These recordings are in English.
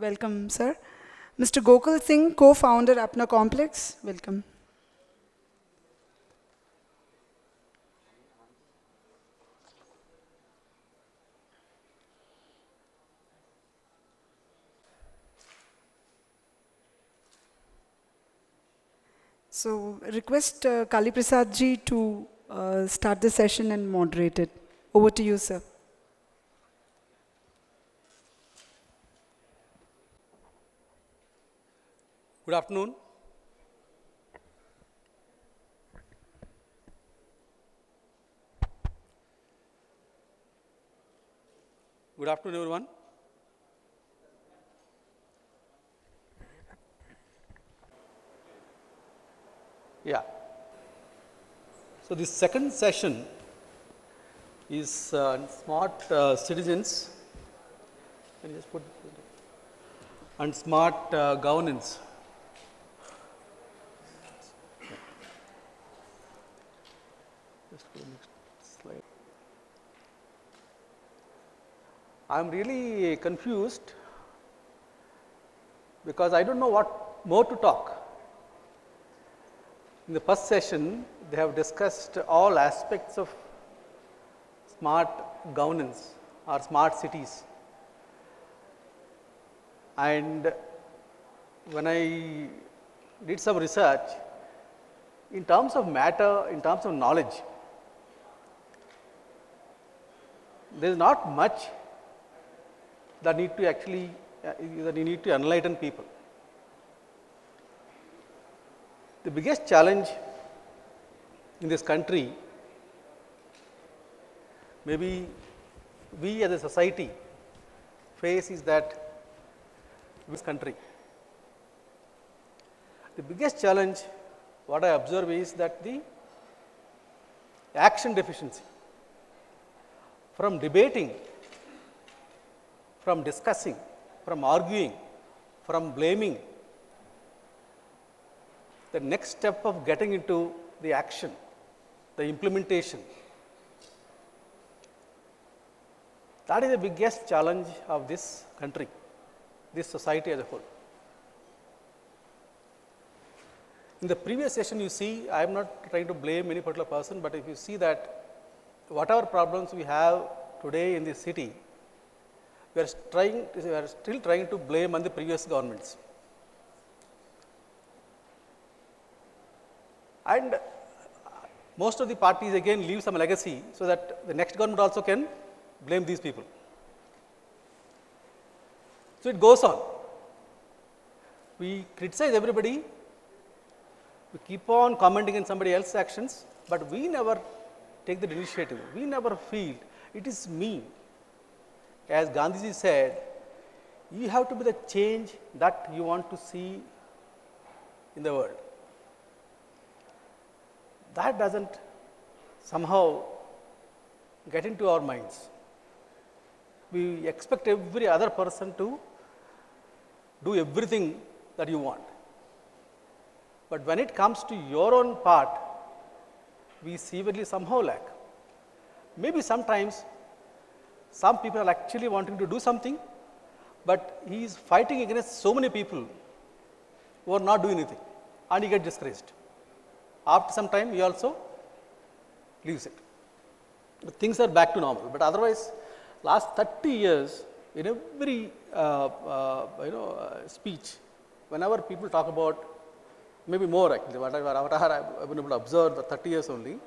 Welcome, sir. Mr. Gokul Singh, co-founder Apna Complex. Welcome. So, request Kali Prasad ji to start the session and moderate it. Over to you, sir. Good afternoon. Good afternoon, everyone. Yeah. So this second session is smart citizens. Can you just put and smart governance. Just go next slide. I am really confused because I don't know what more to talk. In the first session, they have discussed all aspects of smart governance or smart cities. And when I did some research, in terms of matter, in terms of knowledge, there is not much that need to actually that you need to enlighten people. The biggest challenge in this country, maybe we as a society face, is that this country. The biggest challenge, what I observe, is that the action deficiency. From debating, from discussing, from arguing, from blaming, the next step of getting into the action, the implementation, that is the biggest challenge of this country, this society as a whole. In the previous session, you see, I am not trying to blame any particular person, but if you see that whatever problems we have today in this city, we are still trying to blame on the previous governments. And most of the parties again leave some legacy so that the next government also can blame these people. So it goes on. We criticize everybody, we keep on commenting on somebody else's actions, but we never take the initiative. We never feel it is me. As Gandhiji said, you have to be the change that you want to see in the world. That doesn't somehow get into our minds. We expect every other person to do everything that you want. But when it comes to your own part, we severely somehow lack. Maybe sometimes some people are actually wanting to do something, but he is fighting against so many people who are not doing anything, and he gets discouraged. After some time, he also leaves it. But things are back to normal. But otherwise, last 30 years, in every speech, whenever people talk about, maybe more actually, whatever I've been able to observe the 30 years only,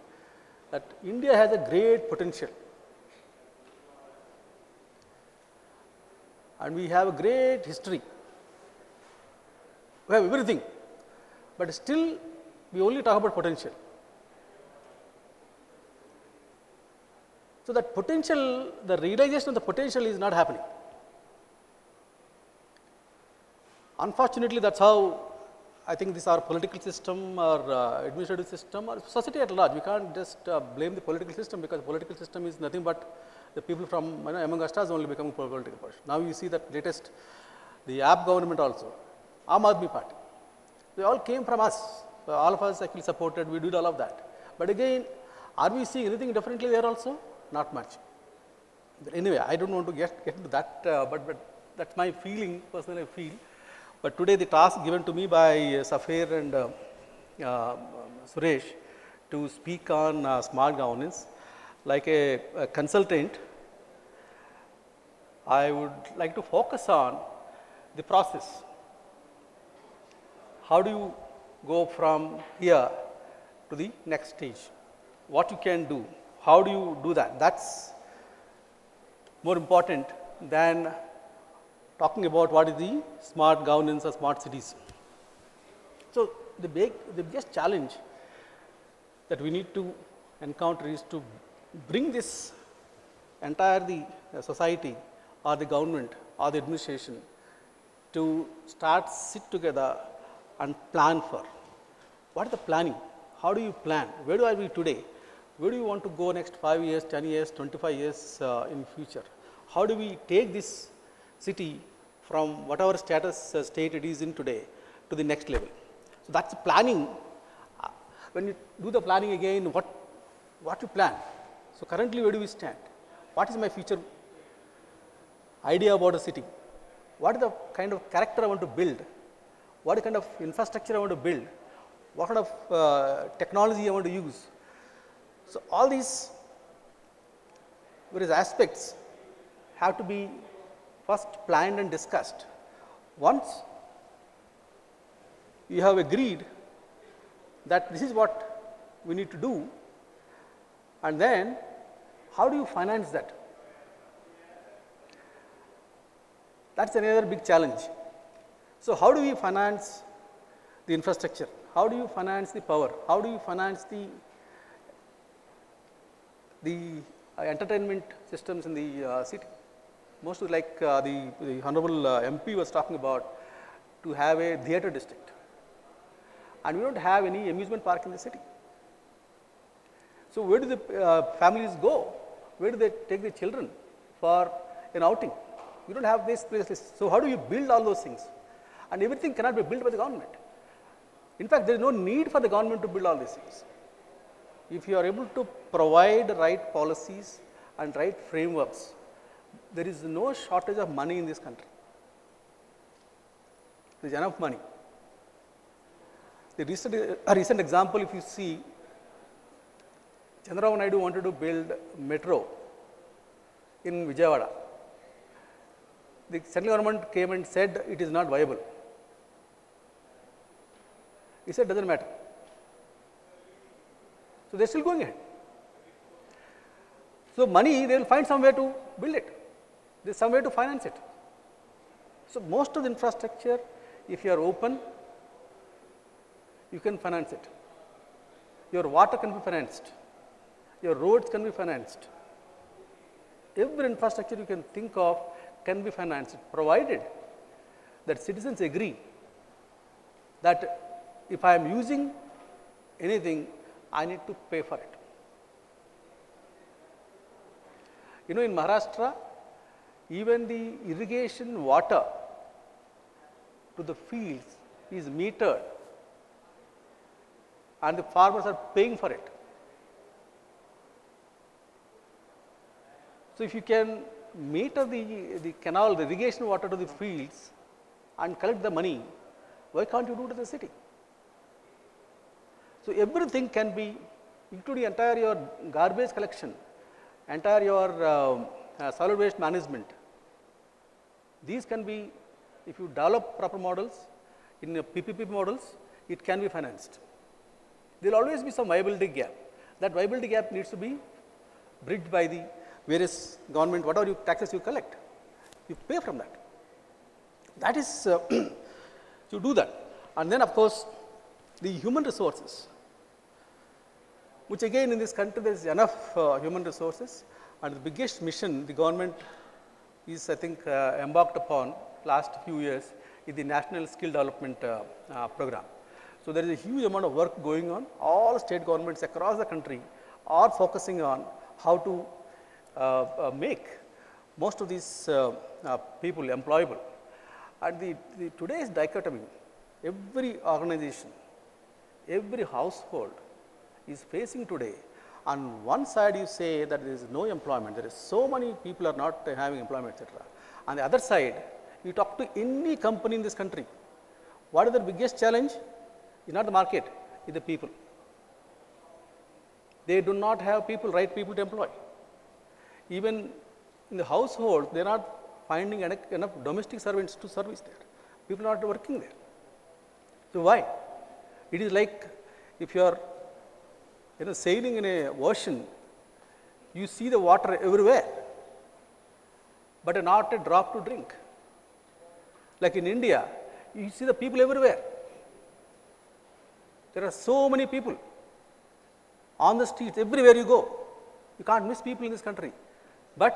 that India has a great potential. And we have a great history. We have everything. But still, we only talk about potential. So that potential, the realization of the potential is not happening. Unfortunately, that's how I think this our political system or administrative system or society at large. We can't just blame the political system, because the political system is nothing but the people from among us only becoming political person. Now you see that latest, the AAP government also, Aam Aadmi Party, they all came from us. All of us actually supported, we did all of that. But again, are we seeing anything differently there also? Not much. But anyway, I don't want to get into that, but That's my feeling, personally I feel. But today the task given to me by Safir and Suresh to speak on smart governance, like a consultant, I would like to focus on the process. How do you go from here to the next stage? What you can do? How do you do that? That's more important than talking about what is the smart governance or smart cities. So, the biggest challenge that we need to encounter is to bring this entire society or the government or the administration to start sit together and plan for. What is the planning? How do you plan? Where do I be today? Where do you want to go next 5 years, 10 years, 25 years in future? How do we take this city from whatever status state it is in today to the next level? So, that is planning. When you do the planning again, what you plan? So, currently where do we stand? What is my future idea about a city? What is the kind of character I want to build? What kind of infrastructure I want to build? What kind of technology I want to use? So, all these various aspects have to be first planned and discussed. Once you have agreed that this is what we need to do, and then how do you finance that? That is another big challenge. So, how do we finance the infrastructure? How do you finance the power? How do you finance the entertainment systems in the city? Mostly like the Honorable MP was talking about, to have a theatre district, and we do not have any amusement park in the city. So, where do the families go? Where do they take the children for an outing? We do not have this places. So, how do you build all those things? And everything cannot be built by the government. In fact, there is no need for the government to build all these things. If you are able to provide right policies and right frameworks, there is no shortage of money in this country. There is enough money. A recent example, if you see, Chandrababu Naidu wanted to build metro in Vijayawada. The central government came and said it is not viable. He said, does not matter. So, they are still going ahead. So, money they will find some way to build it, there is some way to finance it. So, most of the infrastructure, if you are open, you can finance it. Your water can be financed, your roads can be financed. Every infrastructure you can think of can be financed, provided that citizens agree that if I am using anything, I need to pay for it. You know, in Maharashtra, even the irrigation water to the fields is metered, and the farmers are paying for it. So, if you can meter the canal, the irrigation water to the fields and collect the money, why can't you do it to the city? So, everything can be, including entire your garbage collection, entire your solid waste management. These can be, if you develop proper models in PPP models, it can be financed. There will always be some viability gap. That viability gap needs to be bridged by the various government, whatever taxes you collect, you pay from that. That is to do that. And then of course, the human resources, which again in this country there is enough human resources, and the biggest mission the government is, I think, embarked upon last few years is the National Skill Development Program. So, there is a huge amount of work going on. All state governments across the country are focusing on how to make most of these people employable. And today's dichotomy, every organization, every household is facing today. On one side you say that there is no employment, there is so many people are not having employment, etc. On the other side, You talk to any company in this country, what is the biggest challenge? It's not the market, it's the people. They do not have people, right people to employ. Even in the household, they are not finding enough domestic servants to service there. People are not working there. So why? It is like if you are sailing in a ocean, you see the water everywhere, but not a drop to drink. Like in India, you see the people everywhere. There are so many people on the streets, everywhere you go. You can't miss people in this country, but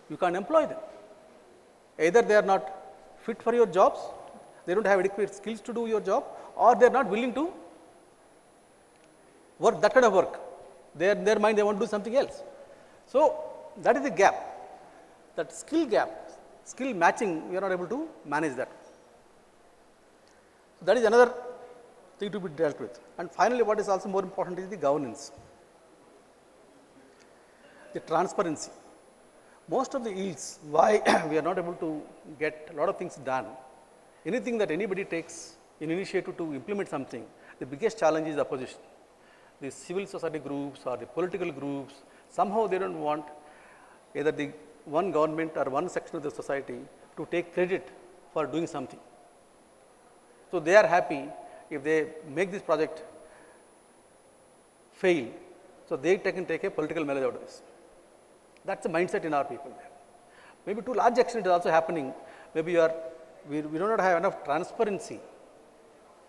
you can't employ them. Either they are not fit for your jobs, they don't have adequate skills to do your job, or they are not willing to work that kind of work. In their mind, they want to do something else. So that is the gap, that skill gap, skill matching, we are not able to manage that. So that is another thing to be dealt with. And finally, what is also more important is the governance, the transparency. Most of the ills why we are not able to get a lot of things done, anything that anybody takes in initiative to implement something, the biggest challenge is opposition. The civil society groups or the political groups, somehow they don't want either the one government or one section of the society to take credit for doing something. So they are happy if they make this project fail, so they can take a political mileage out of this. That's the mindset in our people there. Maybe to a large extent it is also happening. Maybe we do not have enough transparency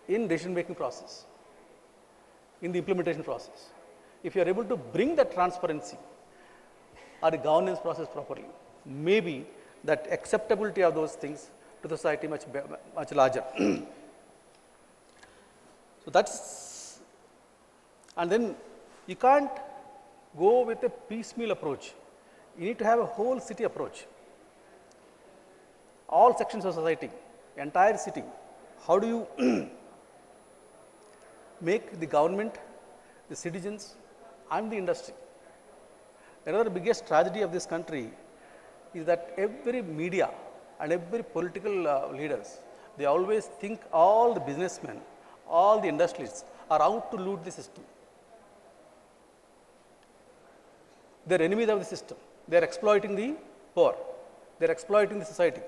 in decision making process, in the implementation process. If you are able to bring that transparency or the governance process properly, maybe that acceptability of those things to the society much larger. So that's, and then you can't go with a piecemeal approach. You need to have a whole city approach. All sections of society, entire city. How do you make the government, the citizens and the industry? Another biggest tragedy of this country is that every media and every political leaders, they always think all the businessmen, all the industrialists are out to loot the system. They are enemies of the system. They are exploiting the poor. They are exploiting the society.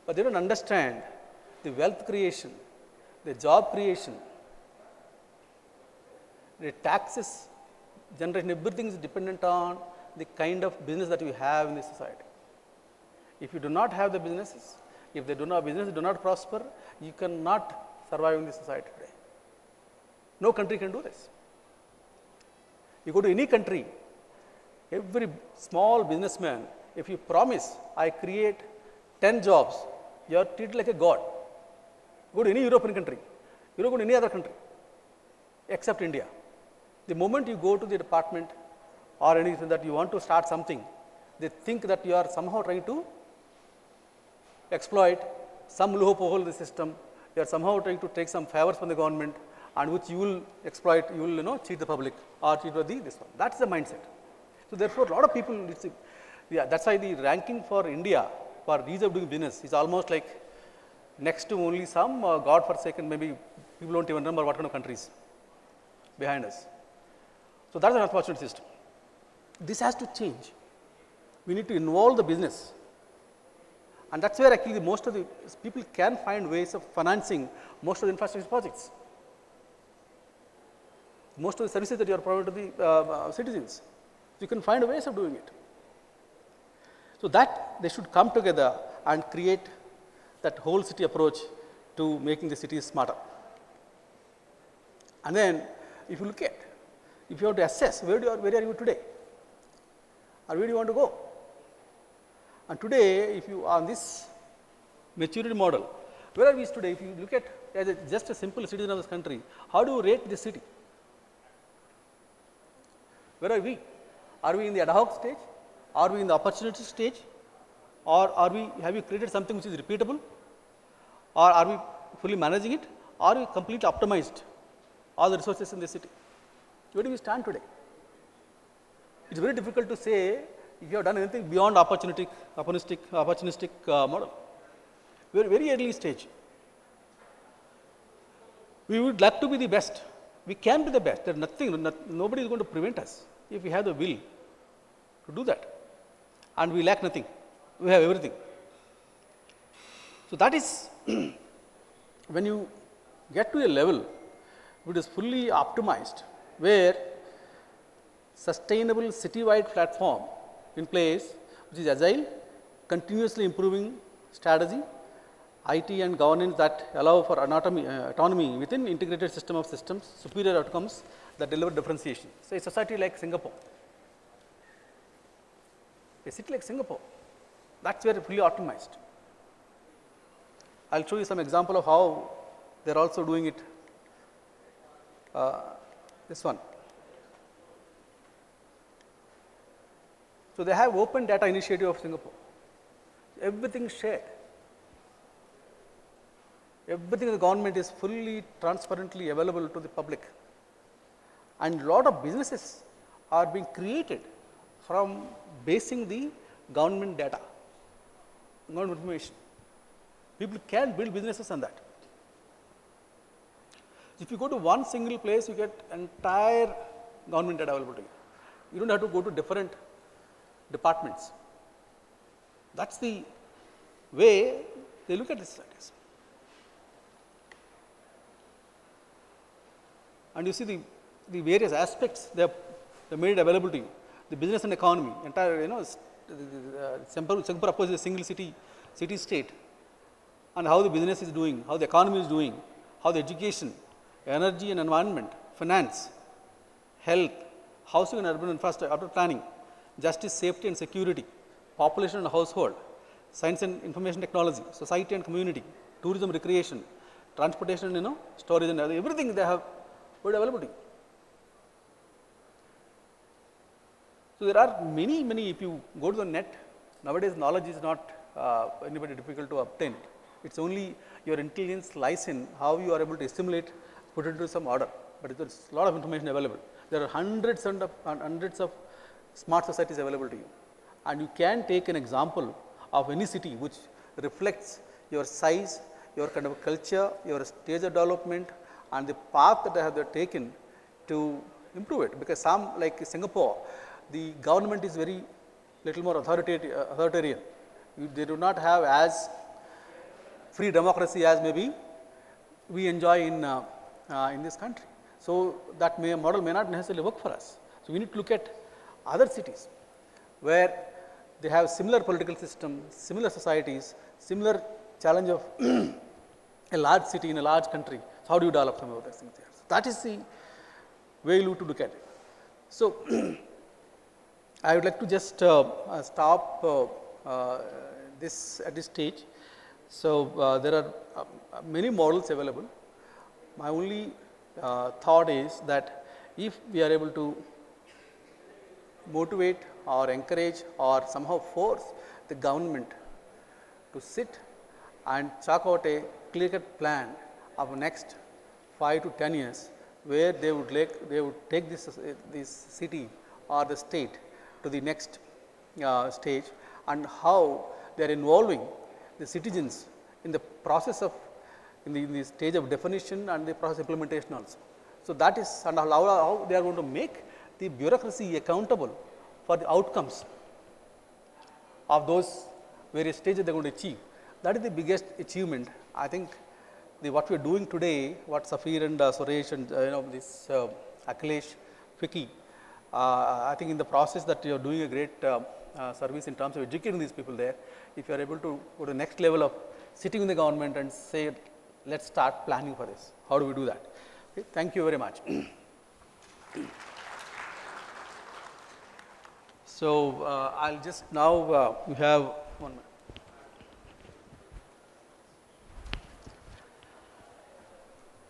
But they don't understand the wealth creation, the job creation, the taxes generation, everything is dependent on the kind of business that you have in the society. If you do not have the businesses, if they do not businesses do not prosper, you cannot survive in the society today. No country can do this. You go to any country, every small businessman, if you promise, I create 10 jobs, you are treated like a god. Go to any European country, you don't go to any other country except India. The moment you go to the department or anything that you want to start something, they think that you are somehow trying to exploit some loophole in the system, you are somehow trying to take some favors from the government and which you will exploit, you will cheat the public or cheat this one. That's the mindset. So therefore, a lot of people, that's why the ranking for India for ease of doing business is almost like next to only some God-forsaken, maybe people don't even remember what kind of countries behind us. So that's an unfortunate system. This has to change. We need to involve the business. And that's where actually most of the people can find ways of financing most of the infrastructure projects. Most of the services that you are providing to the citizens. You can find ways of doing it. So that they should come together and create that whole city approach to making the cities smarter. And then if you look at, if you have to assess where are you today or where do you want to go. And today, if you are on this maturity model, where are we today? If you look at as just a simple citizen of this country, how do you rate this city? Where are we? Are we in the ad hoc stage? Are we in the opportunity stage? Or have we created something which is repeatable? Or are we fully managing it? Or are we completely optimized all the resources in the city? Where do we stand today? It's very difficult to say if you have done anything beyond opportunistic model. We are very early stage. We would like to be the best. We can be the best. There is nothing, nobody is going to prevent us if we have the will to do that. And we lack nothing. We have everything. So that is when you get to a level which is fully optimized, where sustainable city-wide platform in place, which is agile, continuously improving strategy, IT and governance that allow for autonomy within integrated system of systems, superior outcomes that deliver differentiation. So, a society like Singapore, a city like Singapore, that is where fully optimized. I will show you some example of how they are also doing it. This one. So, they have open data initiative of Singapore, everything is shared. Everything in the government is fully transparently available to the public, and lot of businesses are being created from basing the government data, government information. People can build businesses on that. If you go to one single place, you get entire government data available to you. You don't have to go to different departments. That is the way they look at this studies. And you see the various aspects they have made available to you. The business and economy, entire, Singapore of course is a single city state, and how the business is doing, how the economy is doing, how the education, energy and environment, finance, health, housing and urban infrastructure planning, justice, safety and security, population and household, science and information technology, society and community, tourism, recreation, transportation, storage and everything they have made available to you. So, there are many, if you go to the net, nowadays knowledge is not anybody difficult to obtain. It is only your intelligence lies in how you are able to assimilate, put it into some order, but there is a lot of information available. There are hundreds of smart societies available to you, and you can take an example of any city which reflects your size, your kind of culture, your stage of development, and the path that they have taken to improve it. Because some like Singapore, the government is very little more authoritarian. They do not have as free democracy as maybe we enjoy in this country. So, that model may not necessarily work for us. So, we need to look at other cities where they have similar political system, similar societies, similar challenge of a large city in a large country. So, how do you develop some of those things there? So, that is the way you to look at it. So, I would like to just stop this at this stage. So, there are many models available. My only thought is that if we are able to motivate or encourage or somehow force the government to sit and chalk out a clear-cut plan of next 5 to 10 years, where they would take this city or the state to the next stage, and how they are involving the citizens in the process of in the stage of definition and the process implementation also. So, that is and how they are going to make the bureaucracy accountable for the outcomes of those various stages they are going to achieve. That is the biggest achievement. I think what we are doing today, what Safir and Suresh and this Akhilesh, Vicky, I think in the process that you are doing a great service in terms of educating these people there. If you are able to go to the next level of sitting in the government and say, let us start planning for this. How do we do that? Okay, thank you very much. So, I will just now we have 1 minute.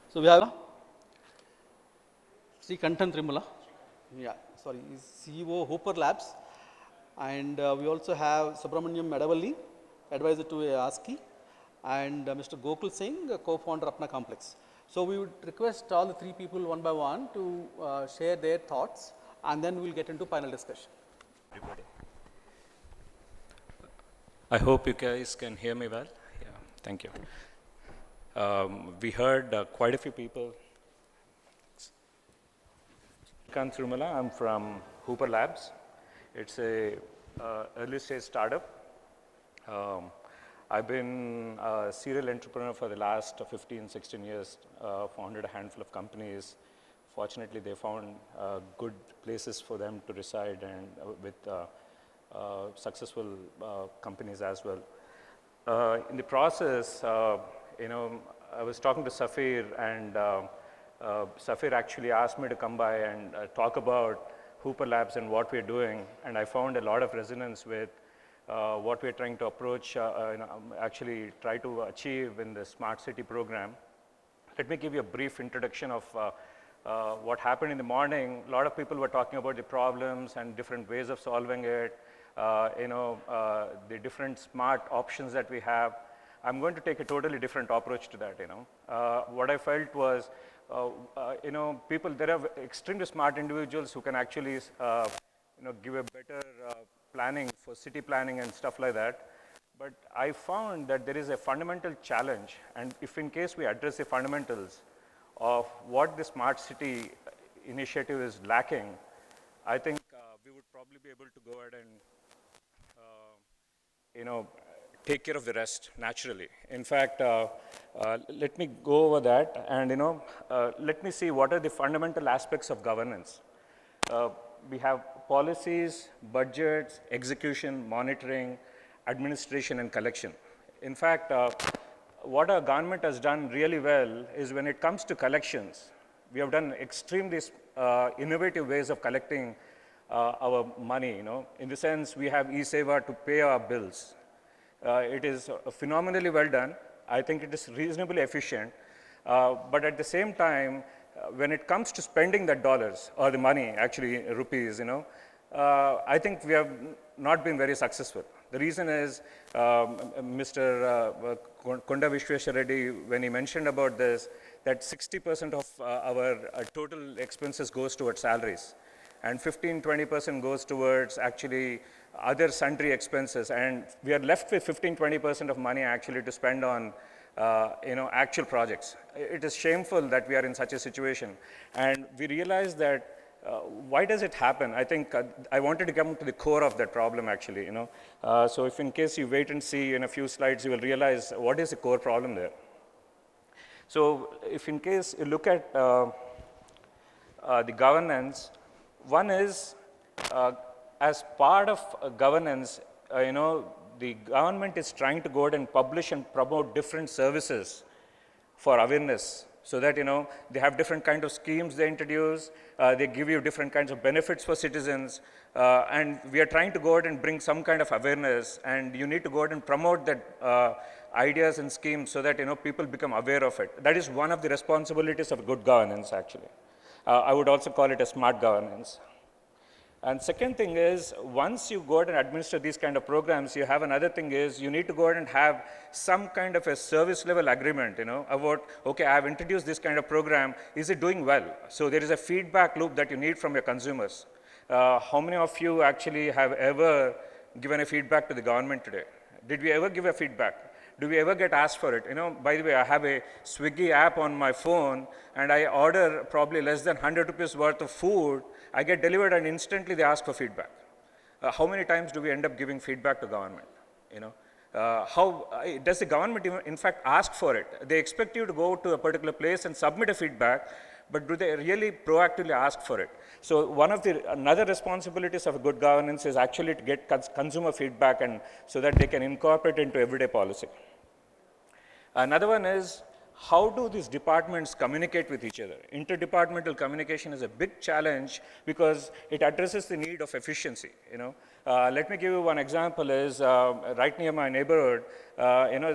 So, we have Sri Kantan Trimula, CEO Hooper Labs, and we also have Subramaniam Medavalli, advisor to ASCII, and Mr. Gokul Singh, co-founder Apna Complex. So, we would request all the 3 people one by one to share their thoughts, and then we will get into panel discussion. Everybody. I hope you guys can hear me well. Yeah, thank you. We heard quite a few people. Srikanth Rumala, I'm from Hooper Labs. It's a early stage startup. I've been a serial entrepreneur for the last 15, 16 years, founded a handful of companies. Fortunately, they found good places for them to reside and with successful companies as well. In the process, I was talking to Safir, and Safir actually asked me to come by and talk about Hooper Labs and what we're doing, and I found a lot of resonance with what we're trying to approach, actually try to achieve in the Smart City program. Let me give you a brief introduction of what happened in the morning. A lot of people were talking about the problems and different ways of solving it, the different smart options that we have. I'm going to take a totally different approach to that, What I felt was, people, there are extremely smart individuals who can actually, give a better planning for city planning and stuff like that. But I found that there is a fundamental challenge, and if in case we address the fundamentals of what the smart city initiative is lacking, I think we would probably be able to go ahead and, take care of the rest naturally. In fact, let me go over that, and let me see what are the fundamental aspects of governance. We have policies, budgets, execution, monitoring, administration, and collection. In fact, what our government has done really well is when it comes to collections, we have done extremely innovative ways of collecting our money, In the sense, we have eSeva to pay our bills. It is phenomenally well done. I think it is reasonably efficient. But at the same time, when it comes to spending the dollars or the money, actually rupees, I think we have not been very successful. The reason is Mr. Konda Vishweshwar Reddy, when he mentioned about this, that 60% of our total expenses goes towards salaries, and 15-20% goes towards actually other sundry expenses, and we are left with 15-20% of money actually to spend on actual projects. It is shameful that we are in such a situation, and we realize that why does it happen? I think I wanted to come to the core of that problem actually, So if in case you wait and see in a few slides, you will realize what is the core problem there. So if in case you look at the governance, one is as part of governance, the government is trying to go out and publish and promote different services for awareness, so that, they have different kinds of schemes they introduce, they give you different kinds of benefits for citizens, and we are trying to go out and bring some kind of awareness, and you need to go out and promote that ideas and schemes so that, people become aware of it. That is one of the responsibilities of good governance, actually. I would also call it a smart governance. And second thing is, once you go out and administer these kind of programs, you have another thing is, you need to go out and have some kind of a service level agreement, about, okay, I have introduced this kind of program, is it doing well? So there is a feedback loop that you need from your consumers. How many of you actually have ever given a feedback to the government today? Did we ever give a feedback? Do we ever get asked for it? By the way, I have a Swiggy app on my phone, and I order probably less than 100 rupees worth of food. I get delivered, and instantly they ask for feedback. How many times do we end up giving feedback to government? How does the government in fact ask for it? They expect you to go to a particular place and submit a feedback, but do they really proactively ask for it? So one of the another responsibilities of good governance is actually to get consumer feedback, and so that they can incorporate into everyday policy. Another one is, how do these departments communicate with each other? Interdepartmental communication is a big challenge because it addresses the need of efficiency. Let me give you one example. Is right near my neighborhood,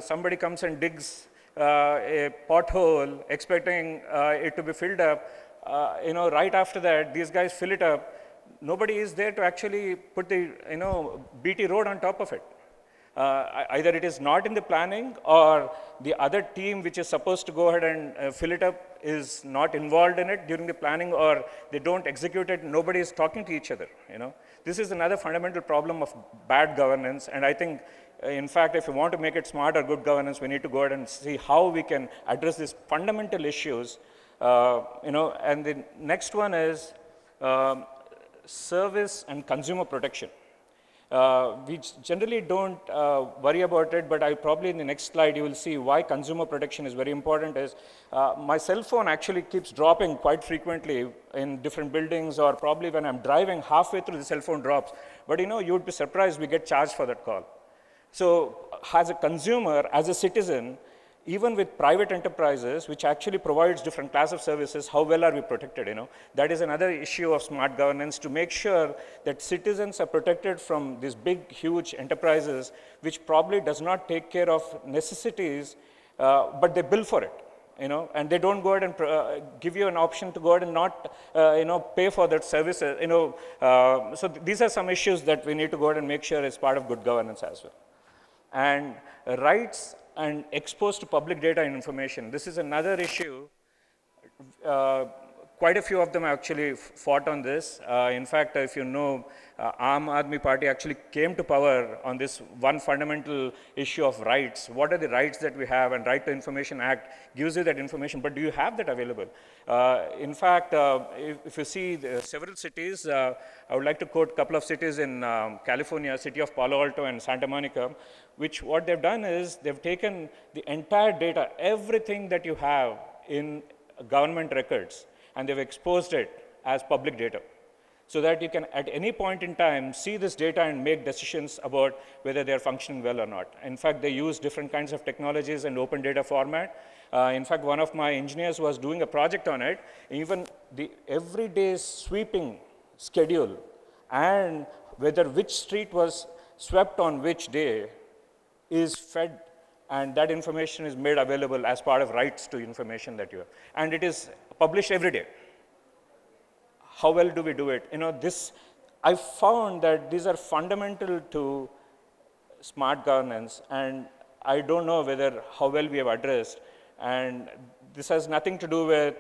somebody comes and digs a pothole, expecting it to be filled up. Right after that, these guys fill it up. Nobody is there to actually put the BT road on top of it. Either it is not in the planning, or the other team which is supposed to go ahead and fill it up is not involved in it during the planning, or they don't execute it. Nobody is talking to each other. This is another fundamental problem of bad governance, and I think in fact, if you want to make it smart or good governance, we need to go ahead and see how we can address these fundamental issues. And the next one is service and consumer protection. We generally don't worry about it, but I probably in the next slide you will see why consumer protection is very important. Is my cell phone actually keeps dropping quite frequently in different buildings, or probably when I'm driving halfway through the cell phone drops. But you would be surprised we get charged for that call. So as a consumer, as a citizen, even with private enterprises, which actually provides different class of services, how well are we protected, That is another issue of smart governance, to make sure that citizens are protected from these big, huge enterprises, which probably does not take care of necessities, but they bill for it, and they don't go ahead and give you an option to go ahead and not, pay for that services, So these are some issues that we need to go ahead and make sure is part of good governance as well. And rights and exposed to public data and information. This is another issue. Quite a few of them actually fought on this. In fact, if you know, Aam Aadmi Party actually came to power on this one fundamental issue of rights. What are the rights that we have? And Right to Information Act gives you that information, but do you have that available? In fact, if you see several cities, I would like to quote a couple of cities in California, city of Palo Alto and Santa Monica, which what they've done is they've taken the entire data, everything that you have in government records, and they've exposed it as public data, so that you can at any point in time see this data and make decisions about whether they're functioning well or not. In fact, they use different kinds of technologies and open data format. In fact, one of my engineers was doing a project on it. Even the everyday sweeping schedule and whether which street was swept on which day is fed, and that information is made available as part of rights to information that you have. And it is published every day. How well do we do it? I found that these are fundamental to smart governance, and I don't know whether how well we have addressed. And this has nothing to do with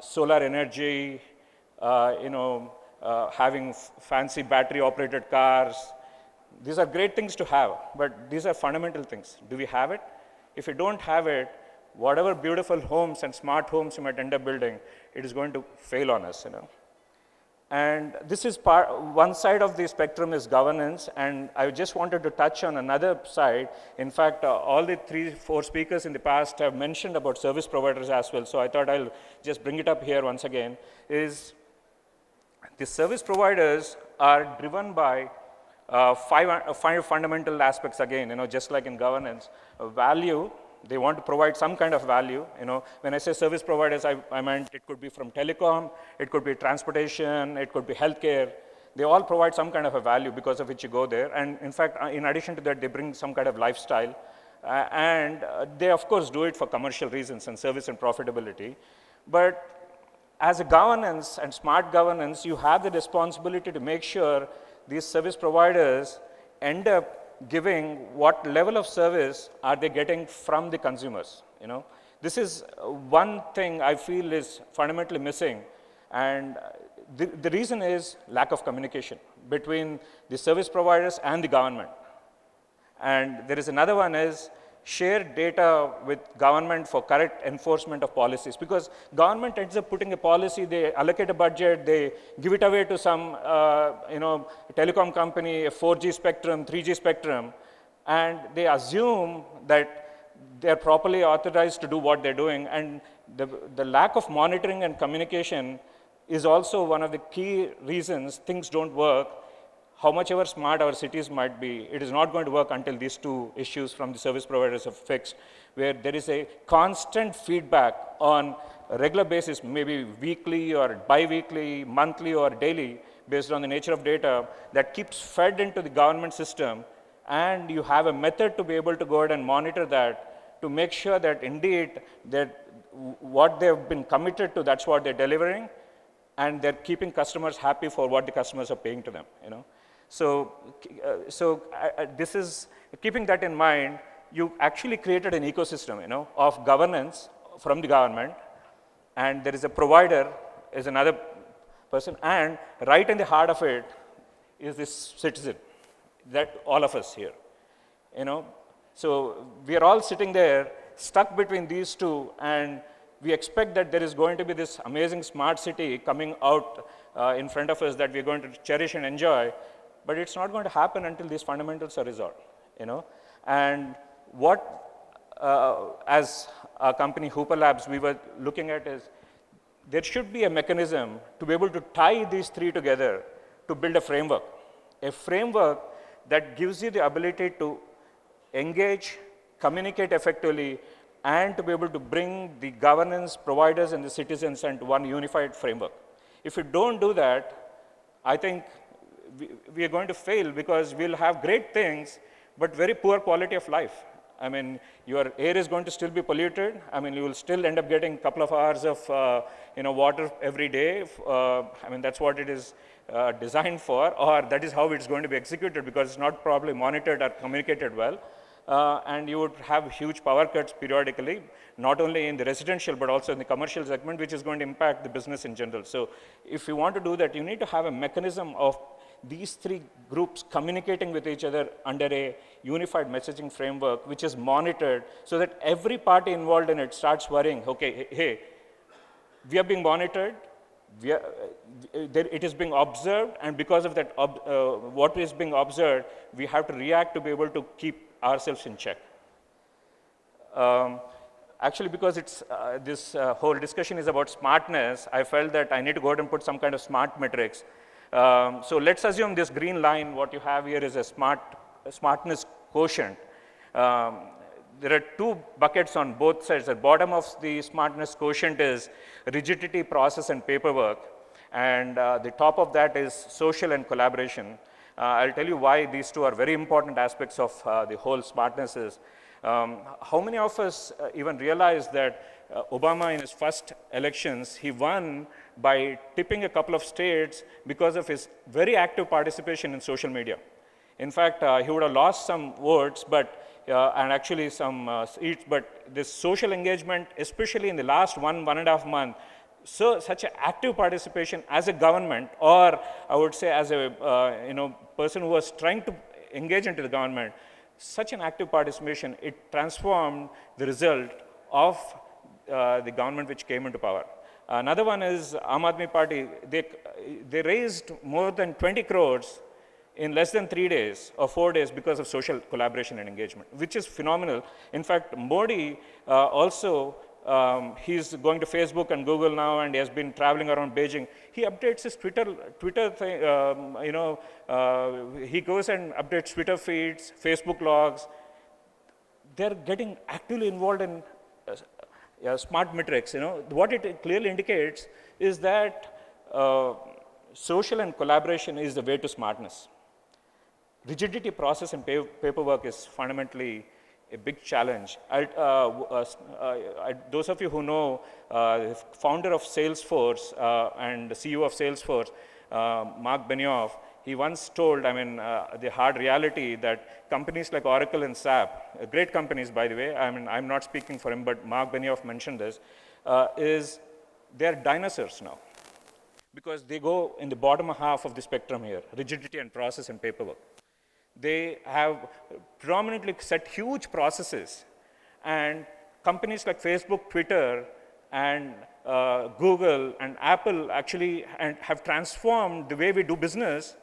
solar energy, having fancy battery-operated cars. These are great things to have, but these are fundamental things. Do we have it? If we don't have it, whatever beautiful homes and smart homes you might end up building, it is going to fail on us, And this is one side of the spectrum is governance, and I just wanted to touch on another side. In fact, all the 3-4 speakers in the past have mentioned about service providers as well, so I thought I'll just bring it up here once again, is the service providers are driven by five fundamental aspects again, just like in governance. Value, they want to provide some kind of value. When I say service providers, I meant it could be from telecom, it could be transportation, it could be healthcare. They all provide some kind of a value because of which you go there. And in fact, in addition to that, they bring some kind of lifestyle. And they, of course, do it for commercial reasons and service and profitability. But as a governance and smart governance, you have the responsibility to make sure these service providers end up giving what level of service are they getting from the consumers. This is one thing I feel is fundamentally missing, and the reason is lack of communication between the service providers and the government. And there is another one is share data with government for correct enforcement of policies, because government ends up putting a policy, they allocate a budget, they give it away to some telecom company, a 4G spectrum, 3G spectrum, and they assume that they're properly authorized to do what they're doing. And the lack of monitoring and communication is also one of the key reasons things don't work. How much ever smart our cities might be, it is not going to work until these two issues from the service providers are fixed, where there is a constant feedback on a regular basis, maybe weekly or bi-weekly, monthly or daily, based on the nature of data, that keeps fed into the government system, and you have a method to be able to go ahead and monitor that, to make sure that indeed that what they've been committed to, that's what they're delivering, and they're keeping customers happy for what the customers are paying to them. So this is, keeping that in mind, you actually created an ecosystem, of governance from the government, and there is a provider, is another person, and right in the heart of it is this citizen, that all of us here. you know. So we are all sitting there, stuck between these two, and we expect that there is going to be this amazing smart city coming out in front of us that we're going to cherish and enjoy, but it's not going to happen until these fundamentals are resolved, you know. And what, as our company Hooper Labs, we were looking at is, there should be a mechanism to be able to tie these three together to build a framework that gives you the ability to engage, communicate effectively, and to be able to bring the governance providers and the citizens into one unified framework. If you don't do that, I think we are going to fail, because we'll have great things, but very poor quality of life. I mean, your air is going to still be polluted. I mean, you will still end up getting a couple of hours of water every day. I mean, that's what it is designed for, or that is how it's going to be executed, because it's not probably monitored or communicated well. And you would have huge power cuts periodically, not only in the residential, but also in the commercial segment, which is going to impact the business in general. So if you want to do that, you need to have a mechanism of these three groups communicating with each other under a unified messaging framework, which is monitored, so that every party involved in it starts worrying, okay, hey, we are being monitored, it is being observed, and because of that, what is being observed, we have to react to be able to keep ourselves in check. Actually, because it's, this whole discussion is about smartness, I felt that I need to go ahead and put some kind of smart metrics. So let's assume this green line, what you have here is a smartness quotient. There are two buckets on both sides. The bottom of the smartness quotient is rigidity, process, and paperwork. And the top of that is social and collaboration. I'll tell you why these two are very important aspects of the whole smartness is. How many of us even realize that Obama, in his first elections, he won by tipping a couple of states because of his very active participation in social media. In fact, he would have lost some votes, but and actually some seats, but this social engagement, especially in the last 1.5 months, so such an active participation as a government, or I would say as a person who was trying to engage into the government, such an active participation, it transformed the result of the government which came into power. Another one is Aam Aadmi Party. They raised more than 20 crores in less than 3 days or 4 days because of social collaboration and engagement, which is phenomenal. In fact, Modi also, he's going to Facebook and Google now, and he has been traveling around Beijing. He updates his Twitter thing, he goes and updates Twitter feeds, Facebook logs. They're getting actively involved in smart metrics. What it clearly indicates is that social and collaboration is the way to smartness. Rigidity, process, and paperwork is fundamentally a big challenge. Those of you who know the founder of Salesforce and the CEO of Salesforce, Mark Benioff, he once told, the hard reality that companies like Oracle and SAP, great companies by the way, I'm not speaking for him, but Mark Benioff mentioned this, is they're dinosaurs now, because they go in the bottom half of the spectrum here, rigidity and process and paperwork. They have predominantly set huge processes, and companies like Facebook, Twitter, and Google and Apple actually have transformed the way we do business,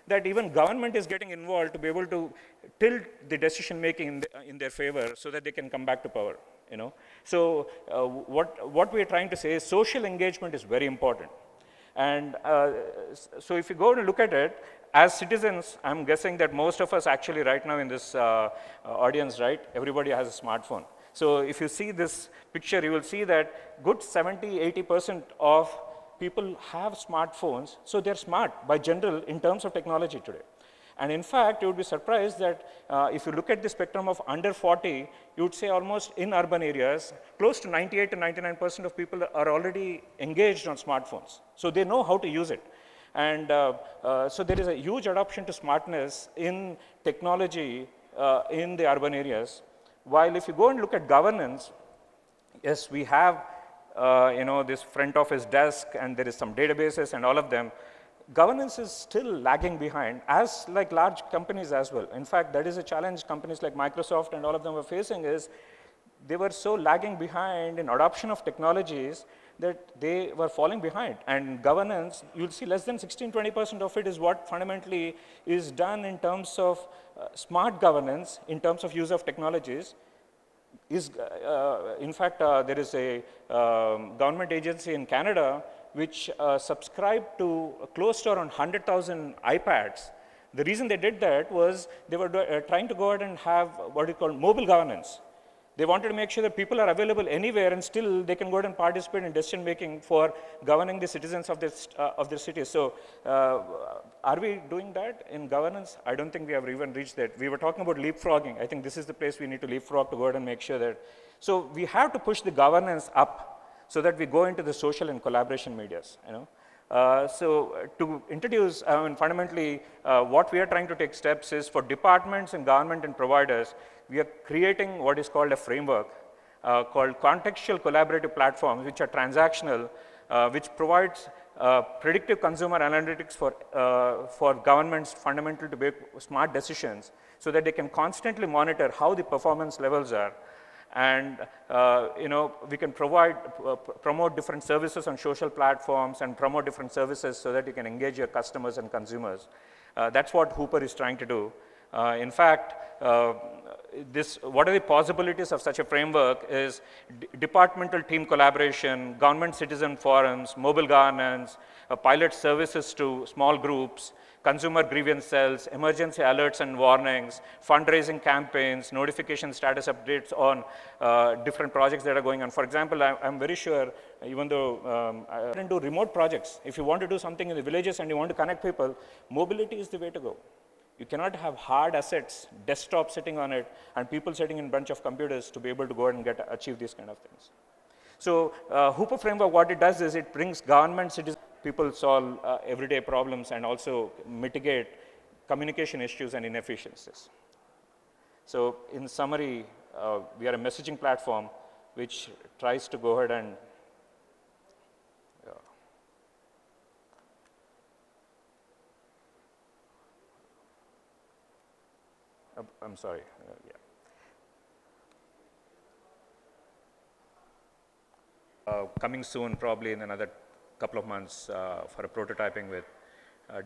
that even government is getting involved to be able to tilt the decision making in their favor so that they can come back to power. So what we are trying to say is social engagement is very important. And so if you go and look at it, as citizens, I'm guessing that most of us actually right now in this audience, right, everybody has a smartphone. So if you see this picture, you will see that good 70–80% of people have smartphones, so they're smart by general in terms of technology today. And in fact, you would be surprised that if you look at the spectrum of under 40, you would say almost in urban areas, close to 98–99% of people are already engaged on smartphones. So they know how to use it. And so there is a huge adoption to smartness in technology in the urban areas. While if you go and look at governance, yes, we have this front office desk, and there is some databases and all of them. governance is still lagging behind, as like large companies as well. In fact, that is a challenge companies like Microsoft and all of them are facing, is they were so lagging behind in adoption of technologies that they were falling behind. And governance, you'll see less than 16-20% of it is what fundamentally is done in terms of smart governance, in terms of use of technologies. In fact, there is a government agency in Canada which subscribed to close to around 100,000 iPads. The reason they did that was they were trying to go ahead and have what is called mobile governance. They wanted to make sure that people are available anywhere and still they can go ahead and participate in decision making for governing the citizens of their cities. So are we doing that in governance? I don't think we have even reached that. We were talking about leapfrogging. I think this is the place we need to leapfrog to go ahead and make sure that. So we have to push the governance up so that we go into the social and collaboration medias, you know. So to introduce, fundamentally, what we are trying to take steps is for departments and government and providers, we are creating what is called a framework called contextual collaborative platforms, which are transactional, which provides predictive consumer analytics for governments fundamental to make smart decisions so that they can constantly monitor how the performance levels are. And we can promote different services on social platforms and promote different services so that you can engage your customers and consumers. That's what Hooper is trying to do. In fact, what are the possibilities of such a framework is departmental team collaboration, government citizen forums, mobile governance, pilot services to small groups, consumer grievance cells, emergency alerts and warnings, fundraising campaigns, notification status updates on different projects that are going on. For example, I'm very sure, even though I can do remote projects, if you want to do something in the villages and you want to connect people, mobility is the way to go. You cannot have hard assets, desktop sitting on it, and people sitting in a bunch of computers to be able to go and achieve these kind of things. So Hooper framework, what it does is it brings government, citizens, people solve everyday problems and also mitigate communication issues and inefficiencies. So in summary, we are a messaging platform which tries to go ahead and I'm sorry, coming soon, probably in another couple of months for a prototyping with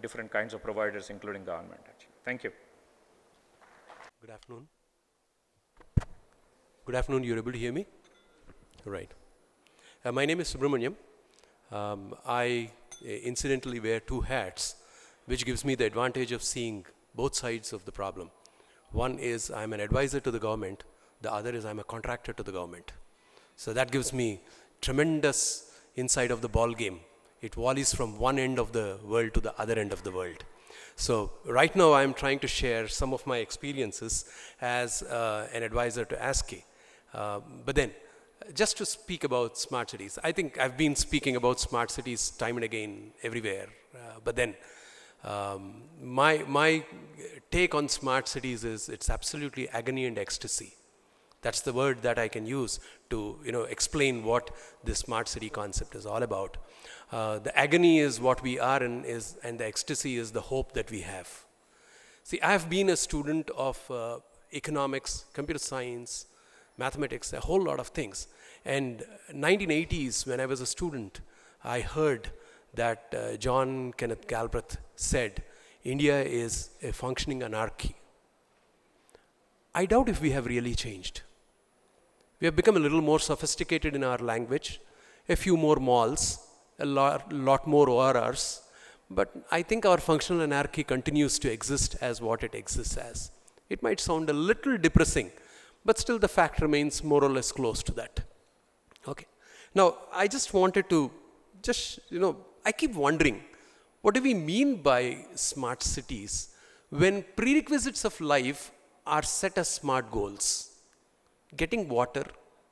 different kinds of providers, including government, actually. Thank you. Good afternoon. Good afternoon, you're able to hear me? Right. My name is Subramaniam. I incidentally wear two hats, which gives me the advantage of seeing both sides of the problem. One is I'm an advisor to the government, the other is I'm a contractor to the government. So that gives me tremendous insight of the ball game. It volleys from one end of the world to the other end of the world. So right now I'm trying to share some of my experiences as an advisor to ASCII. But then, just to speak about smart cities, I think I've been speaking about smart cities time and again everywhere. But then, my take on smart cities is it's absolutely agony and ecstasy. That's the word that I can use to explain what this smart city concept is all about. The agony is what we are and the ecstasy is the hope that we have. See, I have been a student of economics, computer science, mathematics, a whole lot of things. And 1980s, when I was a student, I heard that John Kenneth Galbraith said, India is a functioning anarchy. I doubt if we have really changed. We have become a little more sophisticated in our language, a few more malls, a lot more ORRs, but I think our functional anarchy continues to exist as what it exists as. It might sound a little depressing, but still the fact remains more or less close to that. Okay. Now, I just wanted to I keep wondering, what do we mean by smart cities when prerequisites of life are set as smart goals? Getting water,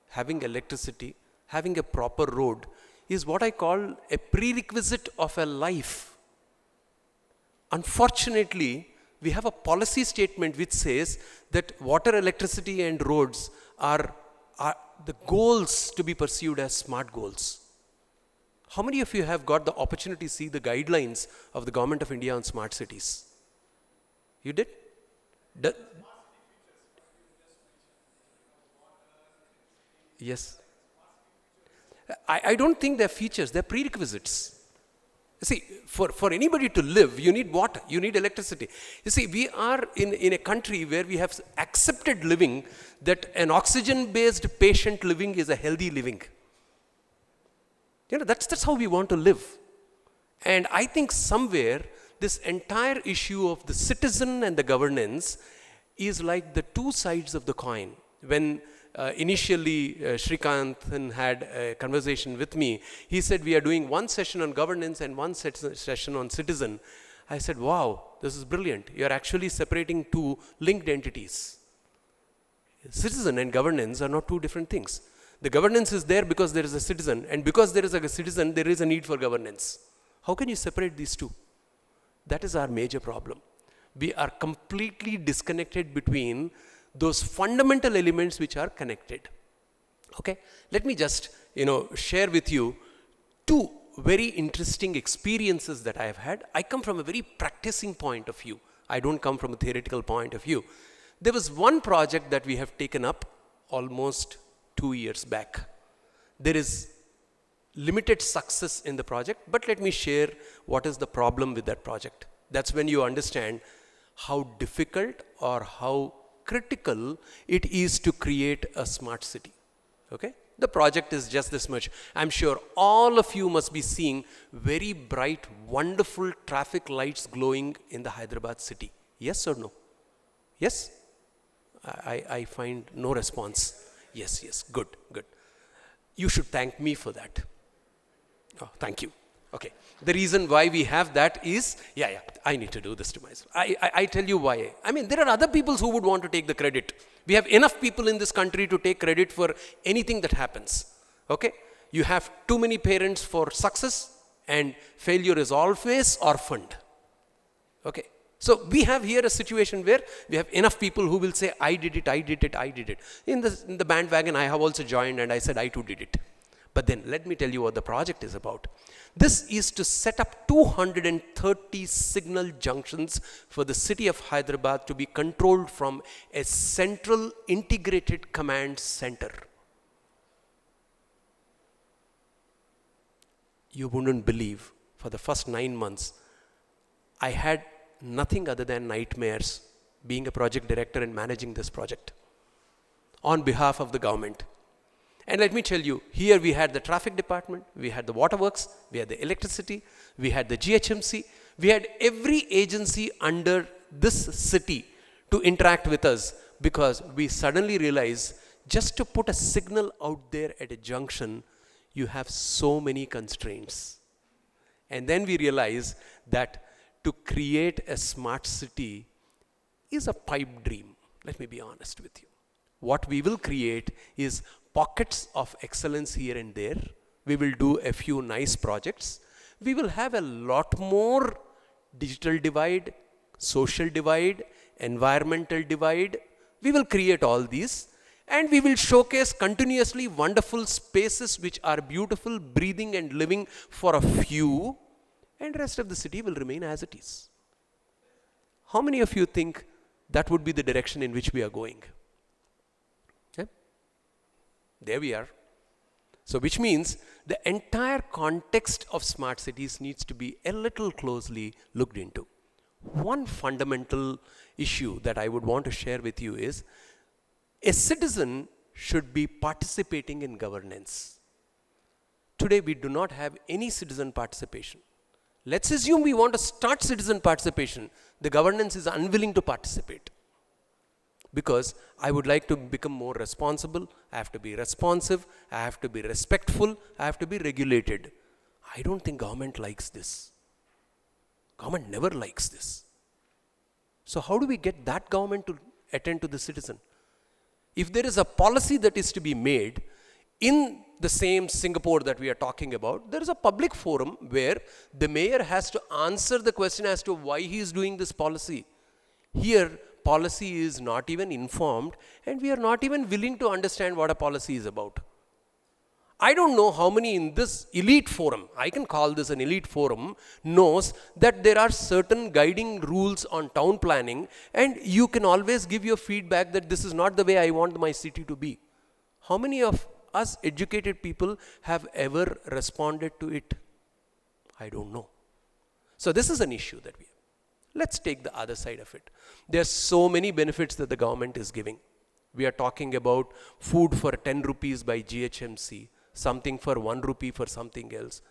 having electricity, having a proper road is what I call a prerequisite of a life. Unfortunately, we have a policy statement which says that water, electricity and roads are the goals to be pursued as smart goals. How many of you have got the opportunity to see the guidelines of the Government of India on smart cities? You did? Yes. I don't think they're features, they're prerequisites. You see, for anybody to live, you need water, you need electricity. You see, we are in a country where we have accepted living that an oxygen-based patient living is a healthy living. You know, that's how we want to live. And I think somewhere this entire issue of the citizen and the governance is like the two sides of the coin. When initially Srikant had a conversation with me, he said we are doing one session on governance and one session on citizen. I said, wow, this is brilliant. You are actually separating two linked entities. Citizen and governance are not two different things. The governance is there because there is a citizen, and because there is a citizen, there is a need for governance. How can you separate these two? That is our major problem. We are completely disconnected between those fundamental elements which are connected. Okay, let me just share with you two very interesting experiences that I have had. I come from a very practicing point of view. I don't come from a theoretical point of view. There was one project that we have taken up almost 2 years back. There is limited success in the project, but let me share what is the problem with that project. That's when you understand how difficult or how critical it is to create a smart city. Okay? The project is just this much. I'm sure all of you must be seeing very bright, wonderful traffic lights glowing in the Hyderabad city. Yes or no? Yes? I find no response. Yes, yes, good, good. You should thank me for that. Oh, thank you. Okay. The reason why we have that is, I need to do this to myself. I tell you why. I mean, there are other people who would want to take the credit. We have enough people in this country to take credit for anything that happens. Okay? You have too many parents for success, and failure is always orphaned. Okay? So we have here a situation where we have enough people who will say, I did it, I did it, I did it. In the bandwagon, I have also joined, and I said, I too did it. But then let me tell you what the project is about. This is to set up 230 signal junctions for the city of Hyderabad to be controlled from a central integrated command center. You wouldn't believe, for the first 9 months, I had nothing other than nightmares being a project director and managing this project on behalf of the government. And let me tell you, here we had the traffic department, we had the waterworks, we had the electricity, we had the GHMC, we had every agency under this city to interact with us, because we suddenly realized just to put a signal out there at a junction, you have so many constraints. And then we realized that to create a smart city is a pipe dream. Let me be honest with you. What we will create is pockets of excellence here and there. We will do a few nice projects. We will have a lot more digital divide, social divide, environmental divide. We will create all these, and we will showcase continuously wonderful spaces which are beautiful, breathing and living for a few, and the rest of the city will remain as it is. How many of you think that would be the direction in which we are going? There we are. So which means the entire context of smart cities needs to be a little closely looked into. One fundamental issue that I would want to share with you is a citizen should be participating in governance. Today we do not have any citizen participation. Let's assume we want to start citizen participation. The governance is unwilling to participate. Because I would like to become more responsible, I have to be responsive, I have to be respectful, I have to be regulated. I don't think government likes this. Government never likes this. So how do we get that government to attend to the citizen? If there is a policy that is to be made in the same Singapore that we are talking about, there is a public forum where the mayor has to answer the question as to why he is doing this policy. Here, policy is not even informed, and we are not even willing to understand what a policy is about. I don't know how many in this elite forum, I can call this an elite forum, knows that there are certain guiding rules on town planning, and you can always give your feedback that this is not the way I want my city to be. How many of us educated people have ever responded to it? I don't know. So this is an issue that we have. Let's take the other side of it. There are so many benefits that the government is giving. We are talking about food for 10 rupees by GHMC, something for 1 rupee for something else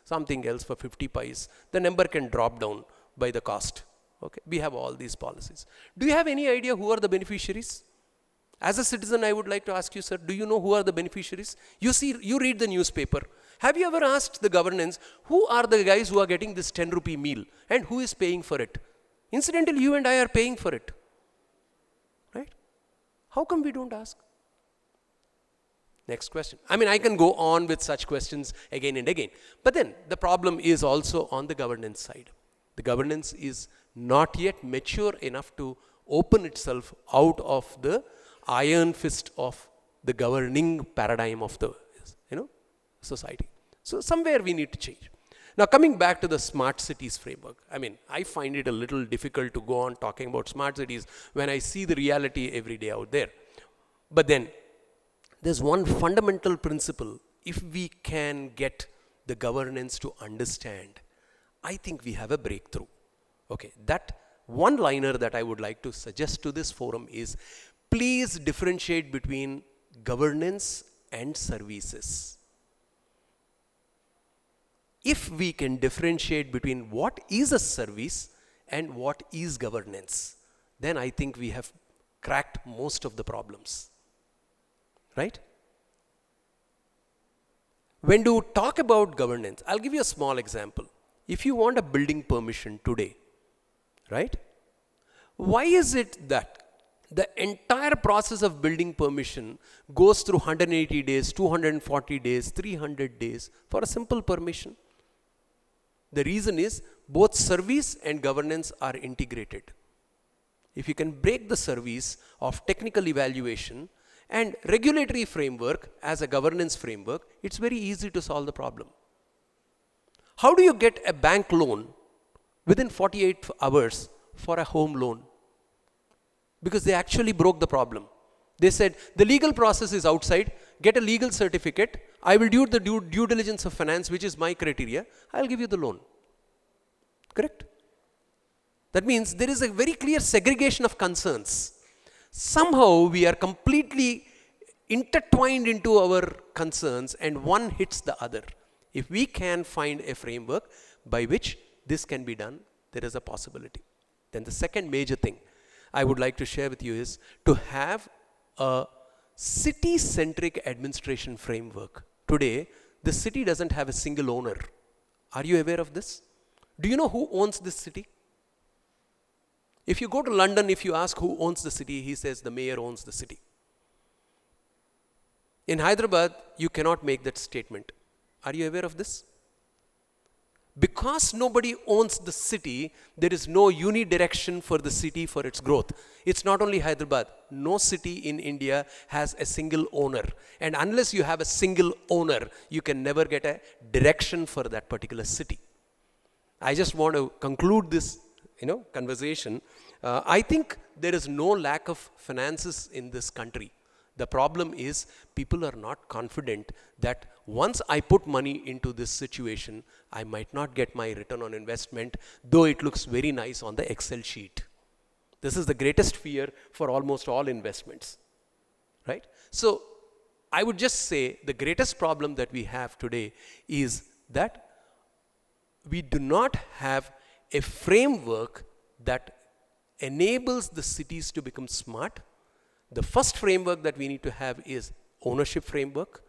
for 50 pies. The number can drop down by the cost. Okay? We have all these policies. Do you have any idea who are the beneficiaries? As a citizen, I would like to ask you, sir, do you know who are the beneficiaries? You read the newspaper. Have you ever asked the governance, who are the guys who are getting this 10 rupee meal and who is paying for it? Incidentally, you and I are paying for it. Right? How come we don't ask? Next question. I mean, I can go on with such questions again and again. But then the problem is also on the governance side. The governance is not yet mature enough to open itself out of the iron fist of the governing paradigm of the society. So somewhere we need to change. Now coming back to the smart cities framework, I mean, I find it a little difficult to go on talking about smart cities when I see the reality every day out there. But then there's one fundamental principle. If we can get the governance to understand, I think we have a breakthrough. Okay, that one liner that I would like to suggest to this forum is, please differentiate between governance and services. If we can differentiate between what is a service and what is governance, then I think we have cracked most of the problems. Right? When you talk about governance, I'll give you a small example. If you want a building permission today, right? Why is it that the entire process of building permission goes through 180 days, 240 days, 300 days for a simple permission? The reason is both service and governance are integrated. If you can break the service of technical evaluation and regulatory framework as a governance framework, it's very easy to solve the problem. How do you get a bank loan within 48 hours for a home loan? Because they actually broke the problem. They said, the legal process is outside, get a legal certificate, I will do the due diligence of finance, which is my criteria, I'll give you the loan. Correct? That means there is a very clear segregation of concerns. Somehow we are completely intertwined into our concerns and one hits the other. If we can find a framework by which this can be done, there is a possibility. Then the second major thing I would like to share with you is to have a city-centric administration framework. Today, the city doesn't have a single owner. Are you aware of this? Do you know who owns this city? If you go to London, if you ask who owns the city, he says the mayor owns the city. In Hyderabad, you cannot make that statement. Are you aware of this? Because nobody owns the city, there is no unidirection for the city for its growth. It's not only Hyderabad. No city in India has a single owner. And unless you have a single owner, you can never get a direction for that particular city. I just want to conclude this conversation. I think there is no lack of finances in this country. The problem is people are not confident that once I put money into this situation, I might not get my return on investment, though it looks very nice on the Excel sheet. This is the greatest fear for almost all investments, right? So I would just say the greatest problem that we have today is that we do not have a framework that enables the cities to become smart. The first framework that we need to have is ownership framework.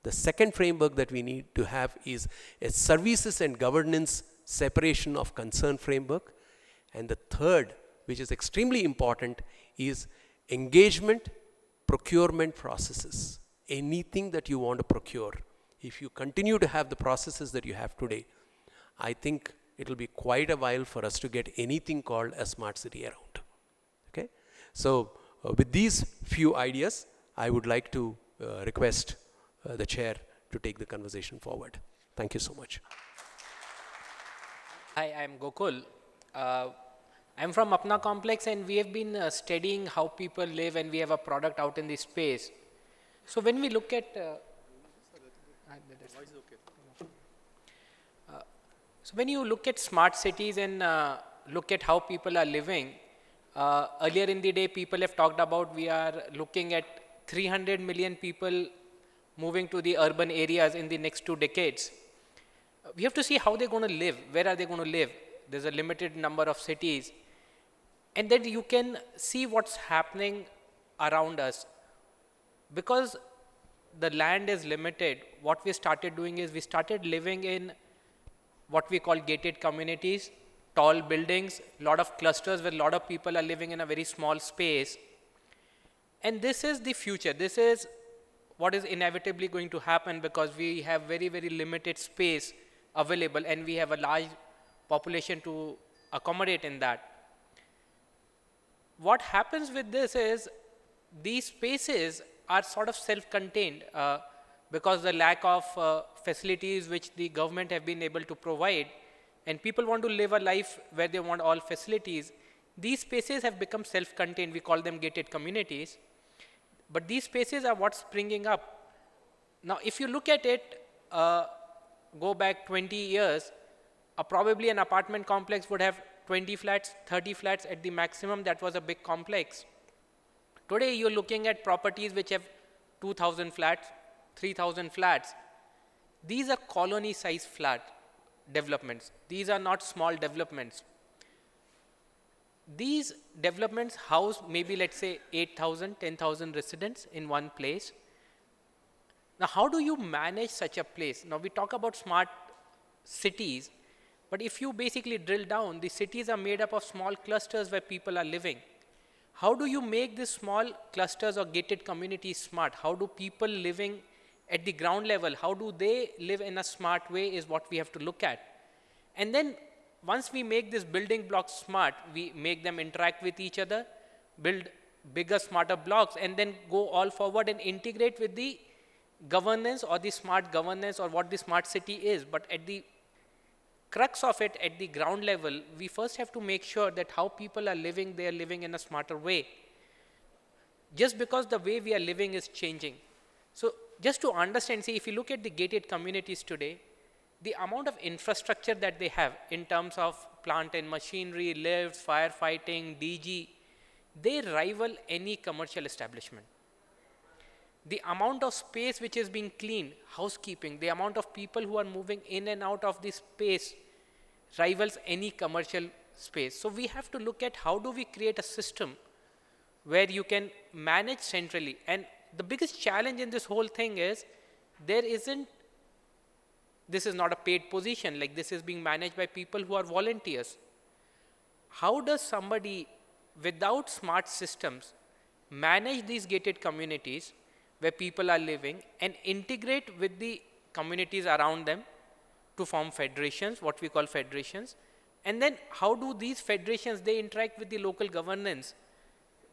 The second framework that we need to have is a services and governance separation of concern framework. And the third, which is extremely important, is engagement, procurement processes. Anything that you want to procure, if you continue to have the processes that you have today, I think it will be quite a while for us to get anything called a smart city around. Okay? So with these few ideas, I would like to request the chair to take the conversation forward. Thank you so much. Hi, I'm Gokul. I'm from Apna Complex, and we have been studying how people live, and we have a product out in the space. So when we look at so when you look at smart cities and look at how people are living, earlier in the day, people have talked about we are looking at 300 million people moving to the urban areas in the next 2 decades. We have to see how they're going to live. Where are they going to live? There's a limited number of cities. And then you can see what's happening around us. Because the land is limited, what we started doing is we started living in what we call gated communities, tall buildings, a lot of clusters where a lot of people are living in a very small space. And this is the future. This is what is inevitably going to happen because we have very, very limited space available and we have a large population to accommodate in that. What happens with this is these spaces are sort of self-contained because the lack of facilities which the government have been able to provide, and people want to live a life where they want all facilities. These spaces have become self-contained. We call them gated communities. But these spaces are what's springing up. Now, if you look at it, go back 20 years, probably an apartment complex would have 20 flats, 30 flats at the maximum. That was a big complex. Today, you're looking at properties which have 2,000 flats, 3,000 flats. These are colony-sized flat developments. These are not small developments. These developments house maybe, let's say, 8,000, 10,000 residents in one place. Now, how do you manage such a place? Now, we talk about smart cities, but if you basically drill down, the cities are made up of small clusters where people are living. How do you make these small clusters or gated communities smart? How do people living at the ground level, how do they live in a smart way is what we have to look at. And then once we make these building blocks smart, we make them interact with each other, build bigger, smarter blocks, and then go all forward and integrate with the governance or the smart governance or what the smart city is. But at the crux of it, at the ground level, we first have to make sure that how people are living, they are living in a smarter way. Just because the way we are living is changing. So just to understand, see, if you look at the gated communities today, the amount of infrastructure that they have in terms of plant and machinery, lifts, firefighting, DG, they rival any commercial establishment. The amount of space which is being cleaned, housekeeping, the amount of people who are moving in and out of this space rivals any commercial space. So we have to look at how do we create a system where you can manage centrally. And the biggest challenge in this whole thing is this is not a paid position, like this is being managed by people who are volunteers. How does somebody without smart systems manage these gated communities where people are living and integrate with the communities around them to form federations, what we call federations, and then how do these federations, they interact with the local governance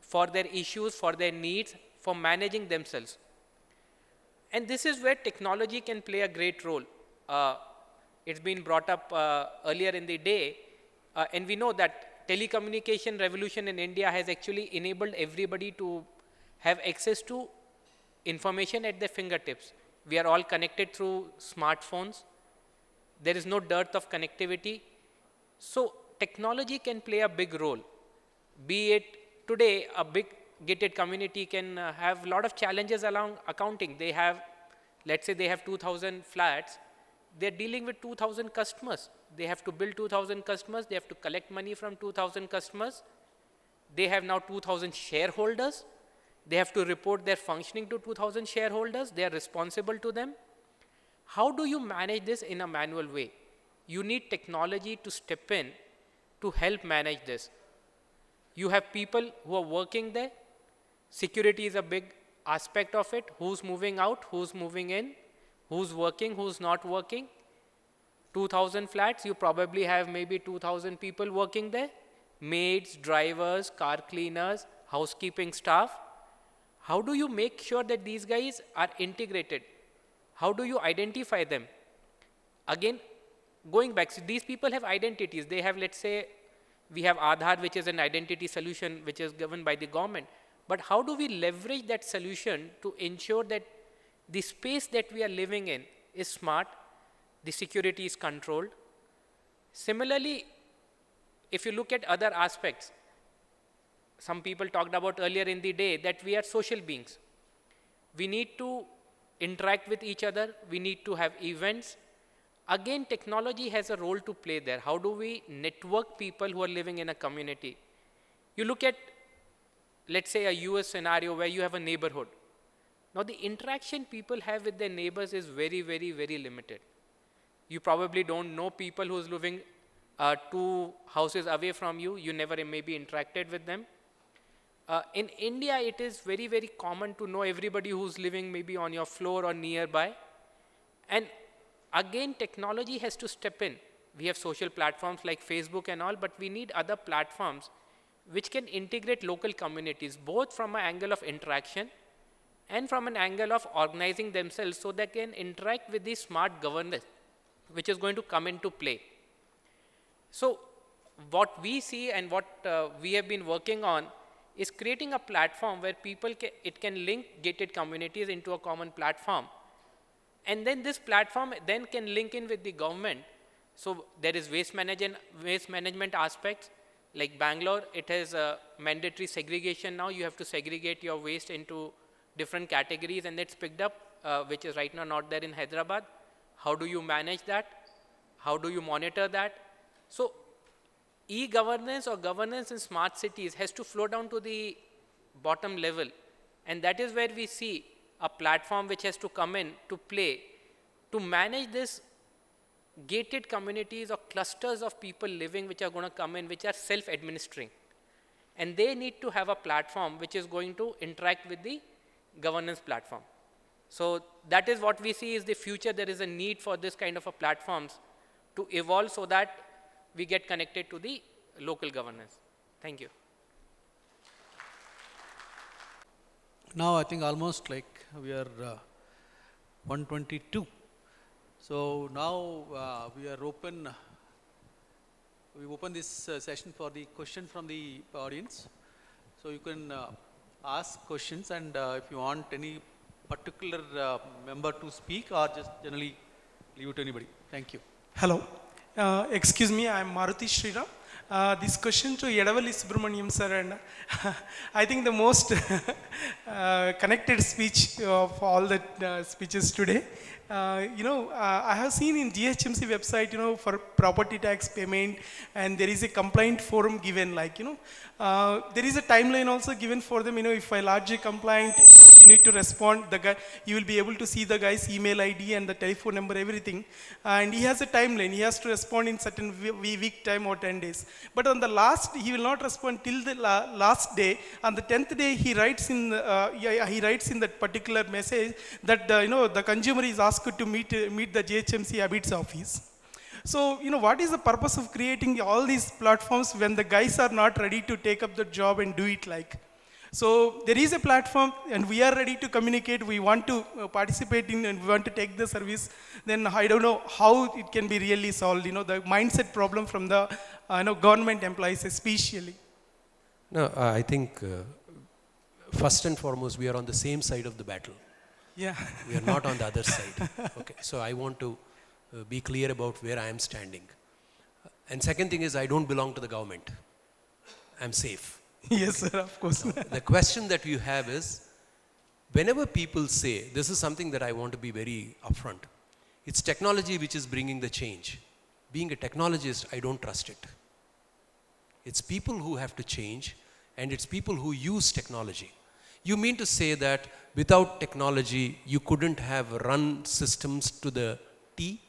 for their issues, for their needs, for managing themselves. And this is where technology can play a great role. It's been brought up earlier in the day, and we know that telecommunication revolution in India has actually enabled everybody to have access to information at their fingertips. We are all connected through smartphones. There is no dearth of connectivity. So technology can play a big role. Be it today, a big gated community can have a lot of challenges along accounting. They have, let's say they have 2,000 flats. They're dealing with 2,000 customers. They have to build 2,000 customers. They have to collect money from 2,000 customers. They have now 2,000 shareholders. They have to report their functioning to 2,000 shareholders. They are responsible to them. How do you manage this in a manual way? You need technology to step in to help manage this. You have people who are working there. Security is a big aspect of it. Who's moving out, who's moving in, who's working, who's not working. 2,000 flats, you probably have maybe 2,000 people working there. Maids, drivers, car cleaners, housekeeping staff. How do you make sure that these guys are integrated? How do you identify them? Again, going back, so these people have identities. They have, let's say, we have Aadhaar, which is an identity solution which is governed by the government. But how do we leverage that solution to ensure that the space that we are living in is smart, the security is controlled? Similarly, if you look at other aspects, some people talked about earlier in the day that we are social beings. We need to interact with each other. We need to have events. Again, technology has a role to play there. How do we network people who are living in a community? You look at, let's say, a US scenario where you have a neighborhood. Now, the interaction people have with their neighbors is very, very, very limited. You probably don't know people who's living 2 houses away from you. You never maybe interacted with them. In India, it is very, very common to know everybody who's living maybe on your floor or nearby. And again, technology has to step in. We have social platforms like Facebook and all, but we need other platforms which can integrate local communities, both from an angle of interaction and from an angle of organizing themselves so they can interact with the smart governance, which is going to come into play. So what we see and what we have been working on is creating a platform where people can link gated communities into a common platform. And then this platform then can link in with the government. So there is waste management aspects. Like Bangalore, it has a mandatory segregation now. You have to segregate your waste into different categories, and it's picked up, which is right now not there in Hyderabad. How do you manage that? How do you monitor that? So e-governance or governance in smart cities has to flow down to the bottom level. And that is where we see a platform which has to come in to play to manage this gated communities or clusters of people living which are going to come in, which are self-administering. And they need to have a platform which is going to interact with the governance platform. So that is what we see is the future. There is a need for this kind of a platforms to evolve so that we get connected to the local governance. Thank you. Now I think almost like we are 122. So now we are open. We open this session for the question from the audience. So you can ask questions, and if you want any particular member to speak, or just generally leave it to anybody. Thank you. Hello. Excuse me, I am Maruti Sriram. This question to Yedavalli Subramaniam sir, and I think the most connected speech of all the speeches today. I have seen in GHMC website, for property tax payment, and there is a complaint forum given, like, there is a timeline also given for them, if I lodge a complaint, you need to respond, you will be able to see the guy's email ID and the telephone number, everything. And he has a timeline, he has to respond in certain week time or 10 days. But on the last, he will not respond till the last day. On the 10th day, he writes in that particular message that, the consumer is asked to meet the GHMC Habits office. So, what is the purpose of creating all these platforms when the guys are not ready to take up the job and do it like? So, there is a platform and we are ready to communicate, we want to participate in and we want to take the service, then I don't know how it can be really solved, the mindset problem from the government employees especially. No, I think first and foremost, we are on the same side of the battle. Yeah. We are not on the other side. Okay, so I want to be clear about where I am standing. And second thing is, I don't belong to the government. I'm safe. Yes, sir, of course. Now, the question that you have is, whenever people say, this is something that I want to be very upfront, it's technology which is bringing the change. Being a technologist, I don't trust it. It's people who have to change, and it's people who use technology. You mean to say that without technology, you couldn't have run systems to the T?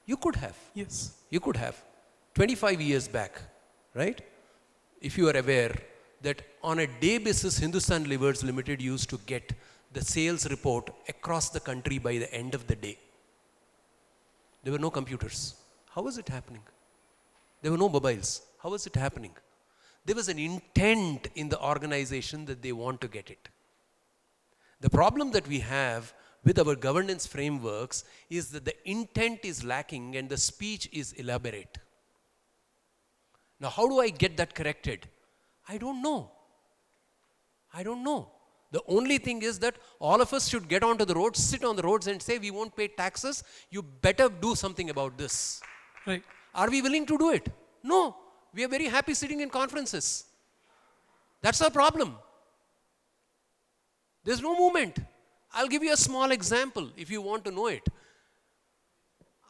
You could have. Yes. You could have. 25 years back, right? If you are aware that on a day basis, Hindustan Livers Limited used to get the sales report across the country by the end of the day. There were no computers. How was it happening? There were no mobiles. How was it happening? There was an intent in the organization that they want to get it. The problem that we have with our governance frameworks is that the intent is lacking and the speech is elaborate. Now, how do I get that corrected? I don't know. I don't know. The only thing is that all of us should get onto the roads, sit on the roads and say, we won't pay taxes. You better do something about this. Right. Are we willing to do it? No. We are very happy sitting in conferences. That's our problem. There's no movement. I'll give you a small example if you want to know it.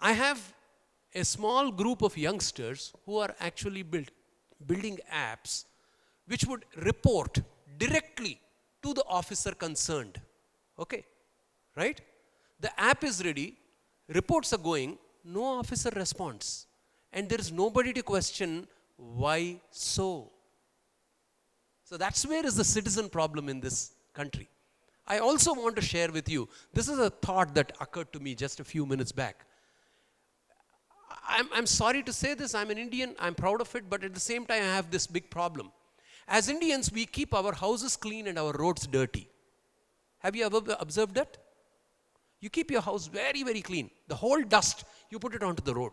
I have a small group of youngsters who are actually building apps which would report directly to the officer concerned. Okay? Right? The app is ready, reports are going, no officer responds. And there is nobody to question why so. So that's where is the citizen problem in this country. I also want to share with you, this is a thought that occurred to me just a few minutes back. I'm sorry to say this, I'm an Indian, I'm proud of it, but at the same time I have this big problem. As Indians, we keep our houses clean and our roads dirty. Have you ever observed that? You keep your house very, very clean. The whole dust, you put it onto the road.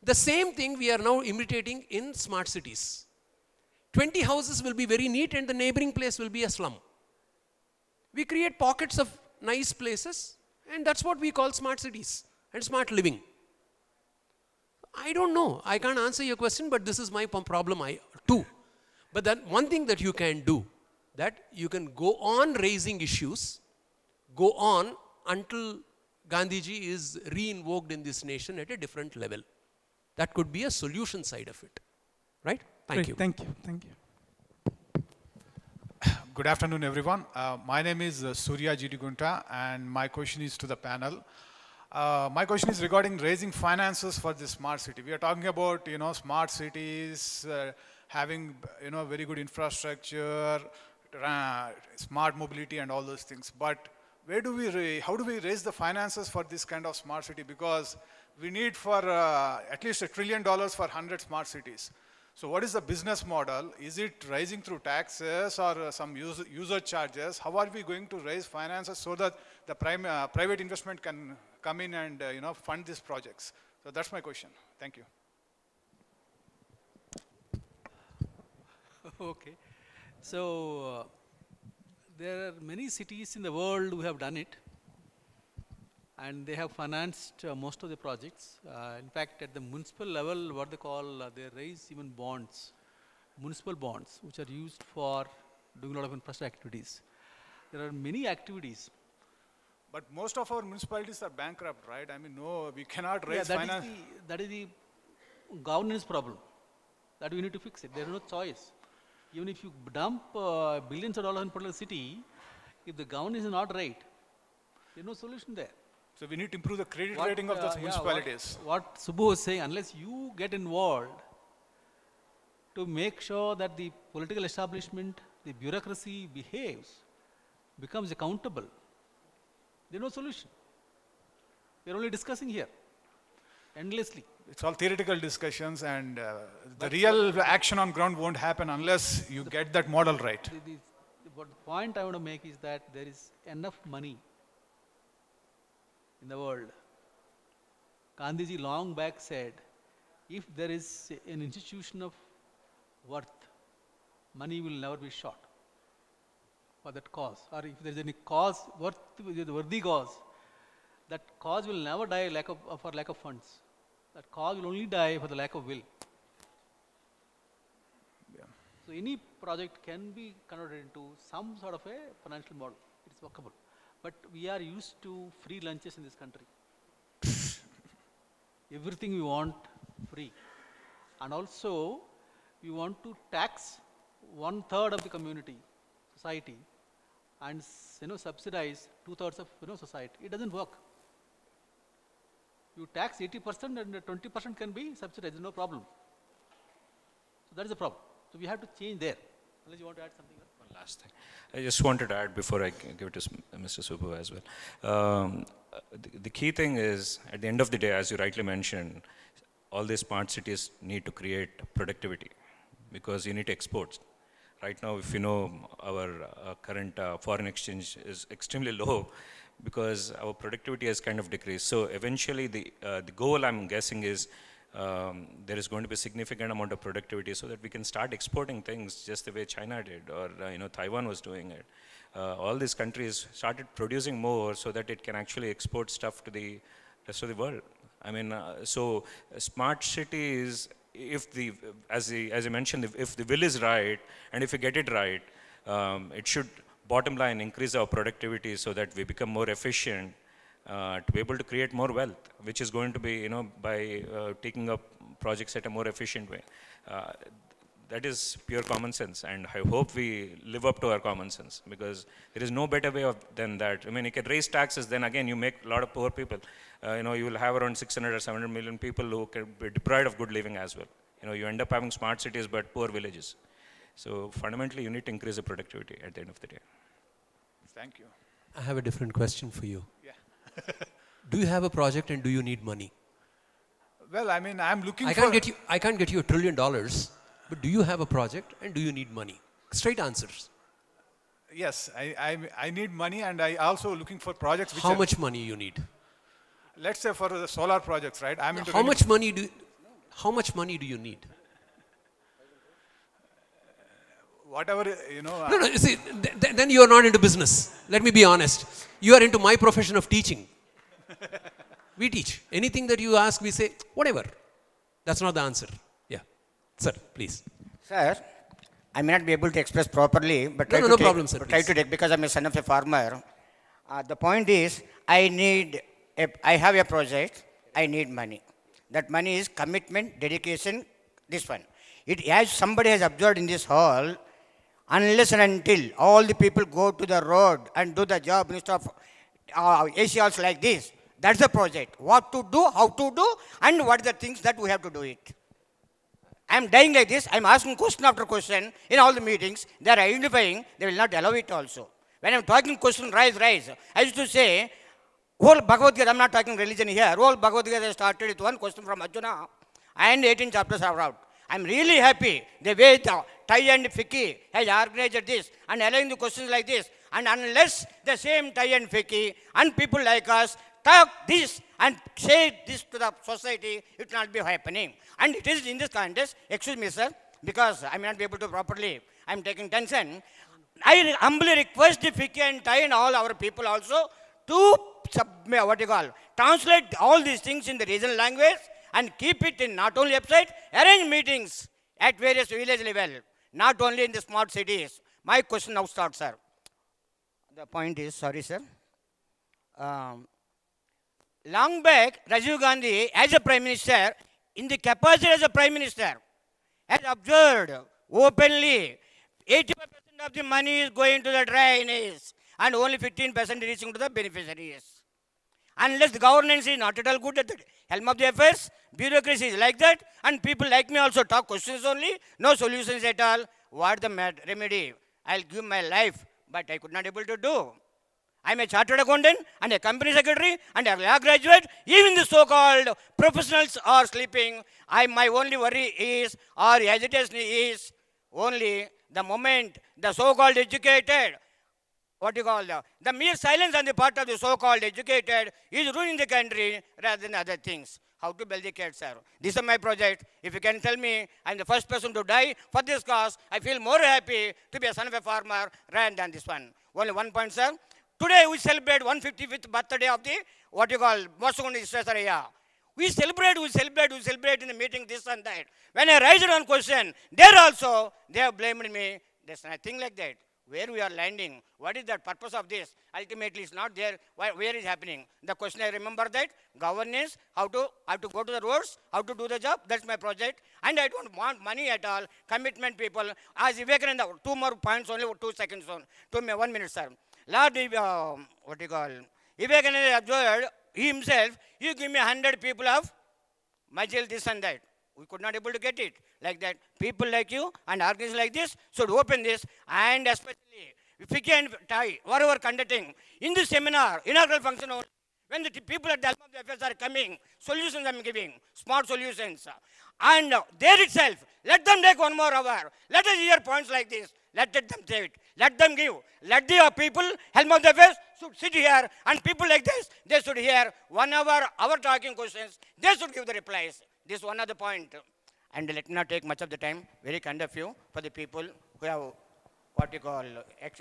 The same thing we are now imitating in smart cities. 20 houses will be very neat and the neighboring place will be a slum. We create pockets of nice places and that's what we call smart cities and smart living. I don't know. I can't answer your question, but this is my problem too. But then one thing that you can do, that you can go on raising issues, go on until Gandhiji is re-invoked in this nation at a different level. That could be a solution side of it. Right? Thank you. Thank you. Thank you. Good afternoon, everyone. My name is Surya Jidigunta, and my question is to the panel. My question is regarding raising finances for the smart city. We are talking about, smart cities, having, very good infrastructure, smart mobility and all those things. But how do we raise the finances for this kind of smart city? Because we need for at least $1 trillion for 100 smart cities. So what is the business model? Is it rising through taxes or some user charges? How are we going to raise finances so that the private investment can come in and fund these projects? So that's my question. Thank you. Okay. So there are many cities in the world who have done it, and they have financed most of the projects. In fact, at the municipal level, what they call, they raise even bonds, municipal bonds, which are used for doing a lot of infrastructure activities. There are many activities. But most of our municipalities are bankrupt, right? I mean, no, we cannot raise finance. That is the governance problem. That we need to fix it. There is no choice. Even if you dump billions of dollars in a particular city, if the governance is not right, there is no solution there. So we need to improve the credit rating of those municipalities. What Subbu was saying, unless you get involved to make sure that the political establishment, the bureaucracy behaves, becomes accountable, there is no solution. We are only discussing here, endlessly. It's all theoretical discussions, and the real action on ground won't happen unless you get that model right. The point I want to make is that there is enough money in the world. Gandhiji long back said, if there is an institution of worth, money will never be short for that cause. Or if there is any cause, worthy cause, that cause will never die for lack of funds. That cause will only die for the lack of will. Yeah. So any project can be converted into some sort of a financial model. It is workable. But we are used to free lunches in this country. Everything we want free. And also, we want to tax 1/3 of the community, society, and subsidize 2/3 of society. It doesn't work. You tax 80% and 20% can be subsidized, no problem. So that is the problem. So we have to change there. Unless you want to add something else. One last thing. I just wanted to add before I give it to Mr. Subbu as well. The key thing is, at the end of the day, as you rightly mentioned, all these smart cities need to create productivity because you need to export. Right now, if you know, our current foreign exchange is extremely low. because our productivity has kind of decreased. So eventually the goal, I'm guessing, is there is going to be a significant amount of productivity so that we can start exporting things just the way China did, or Taiwan was doing it. All these countries started producing more so that it can actually export stuff to the rest of the world. I mean, so smart cities, as I mentioned, if the will is right, and if we get it right, it should, bottom line, increase our productivity so that we become more efficient to be able to create more wealth, which is going to be, by taking up projects at a more efficient way. That is pure common sense, and I hope we live up to our common sense, because there is no better way than that. I mean, you can raise taxes, then again you make a lot of poor people. You will have around 600 or 700 million people who can be deprived of good living as well. You end up having smart cities but poor villages. So fundamentally, you need to increase the productivity at the end of the day. Thank you. I have a different question for you. Yeah. Do you have a project and do you need money? Well, I mean, I'm looking I can't get you $1 trillion, but do you have a project and do you need money? Straight answers. Yes, I need money, and I also looking for projects which How much money you need? Let's say for the solar projects, right? I'm into How much money do you need? Whatever, No, see, then you are not into business. Let me be honest. You are into my profession of teaching. We teach. Anything that you ask, we say, whatever. That's not the answer. Yeah. Sir, please. Sir, I may not be able to express properly, but No problem, sir. try to take, because I'm a son of a farmer. The point is, I have a project, I need money. That money is commitment, dedication, this one. As somebody has observed in this hall, unless and until all the people go to the road and do the job instead of AC halls like this, that's the project. What to do, how to do, and what are the things that we have to do it. I'm dying like this. I'm asking question after question in all the meetings. They are identifying. They will not allow it also. When I'm talking question, rise. I used to say, whole Bhagavad Gita, I'm not talking religion here. Whole Bhagavad Gita started with one question from Arjuna, and 18 chapters are out. I'm really happy the way the Tai and Ficky has organized this and allowing the questions like this. And unless the same Tai and Ficky and people like us talk this and say this to the society, it will not be happening. And it is in this context, excuse me, sir, because I may not be able to properly, I'm taking tension. I humbly request the Ficky and Tai and all our people also to translate all these things in the regional language and keep it in not only website, arrange meetings at various village level, not only in the smart cities. My question now starts, sir. The point is, sorry, sir. Long back, Rajiv Gandhi, as a Prime Minister, in the capacity as a Prime Minister, has observed openly 85% of the money is going to the drainage and only 15% reaching to the beneficiaries. Unless the governance is not at all good at the helm of the affairs, bureaucracy is like that, and people like me also talk questions only, no solutions at all. What the remedy? I'll give my life, but I could not able to do. I'm a chartered accountant and a company secretary and a law graduate. Even the so-called professionals are sleeping. My only worry is, or hesitation is, only the moment the so-called educated, the mere silence on the part of the so-called educated is ruining the country rather than other things. How to build the kids, sir. This is my project. If you can tell me I'm the first person to die for this cause, I feel more happy to be a son of a farmer rather than this one. Only one point, sir. Today we celebrate 155th birthday of the, Mosagundi Visvesvaraya. We celebrate in the meeting this and that. When I raised one question, they have blamed me. There's nothing like that. Where we are landing, what is the purpose of this? Ultimately, it's not there. Where is happening? The question I remember that, governance, how to go to the roads, how to do the job, that's my project. And I don't want money at all, commitment people. As Vivekananda, 2 more points, only 2 seconds, 1 minute, sir. Lord, Vivekananda observed himself, you give me 100 people of Majil, this and that. We could not able to get it like that. People like you and organizations like this should open this, and especially if we can tie whatever conducting in the seminar, inaugural function, when the people at the helm of the affairs are coming, solutions I'm giving, smart solutions. And there itself, let them take 1 more hour. Let us hear points like this. Let them say it. Let them give. Let the people, helm of the affairs, should sit here, and people like this, they should hear 1 hour, our talking questions, they should give the replies. This is one other point. And let me not take much of the time, very kind of you, for the people who have, what you call,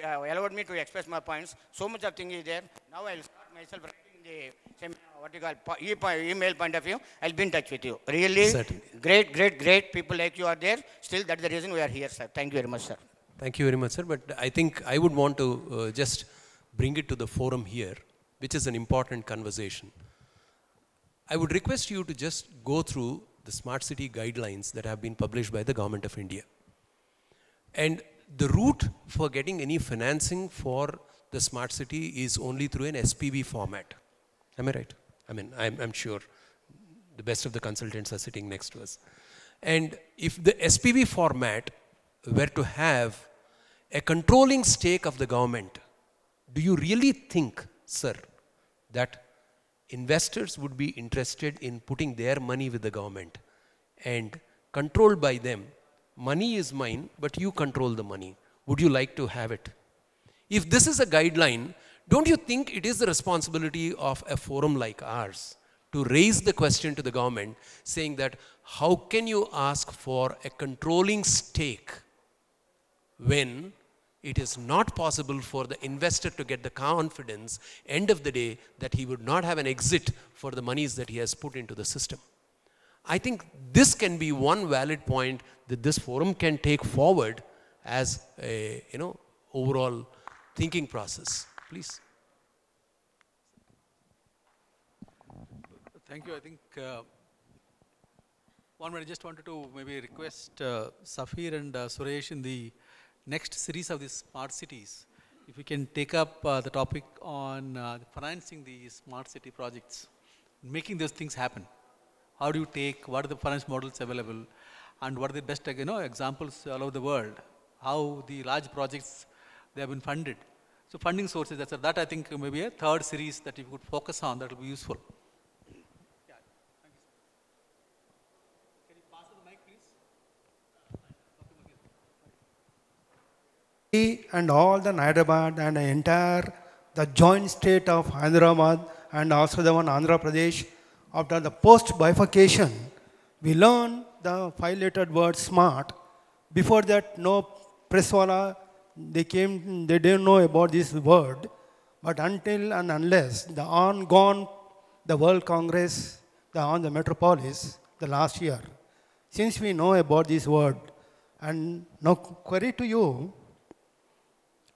allowed me to express my points. So much of thing is there. Now I'll start myself writing the same, what you call, email point of view. I'll be in touch with you. Really, Certainly. great people like you are there. Still, that's the reason we are here, sir. Thank you very much, sir. Thank you very much, sir. But I think I would want to just bring it to the forum here, which is an important conversation. I would request you to just go through the smart city guidelines that have been published by the Government of India. And the route for getting any financing for the smart city is only through an SPV format. Am I right? I mean, I'm sure the best of the consultants are sitting next to us. And if the SPV format were to have a controlling stake of the government, do you really think, sir, that investors would be interested in putting their money with the government and controlled by them? Money is mine, but you control the money. Would you like to have it? If this is a guideline, don't you think it is the responsibility of a forum like ours to raise the question to the government saying that how can you ask for a controlling stake when it is not possible for the investor to get the confidence, end of the day, that he would not have an exit for the monies that he has put into the system. I think this can be one valid point that this forum can take forward as a, overall thinking process. Please. Thank you. I think one minute, I just wanted to maybe request Safir and Suresh in the next series of these smart cities, if we can take up the topic on financing the smart city projects, making those things happen. How do you take, what are the finance models available, and what are the best examples all over the world, how the large projects, they have been funded. So funding sources, that I think maybe a third series that if you could focus on, that will be useful. Yeah, thank you, sir. Can you pass the mic, please? And all the Hyderabad and the entire, the joint state of Hyderabad and also the one Andhra Pradesh, after the post-bifurcation, we learned the 5-lettered word smart. Before that, no presswala, they didn't know about this word. But until and unless the gone, the World Congress, the Metropolis, the last year, since we know about this word, and now query to you,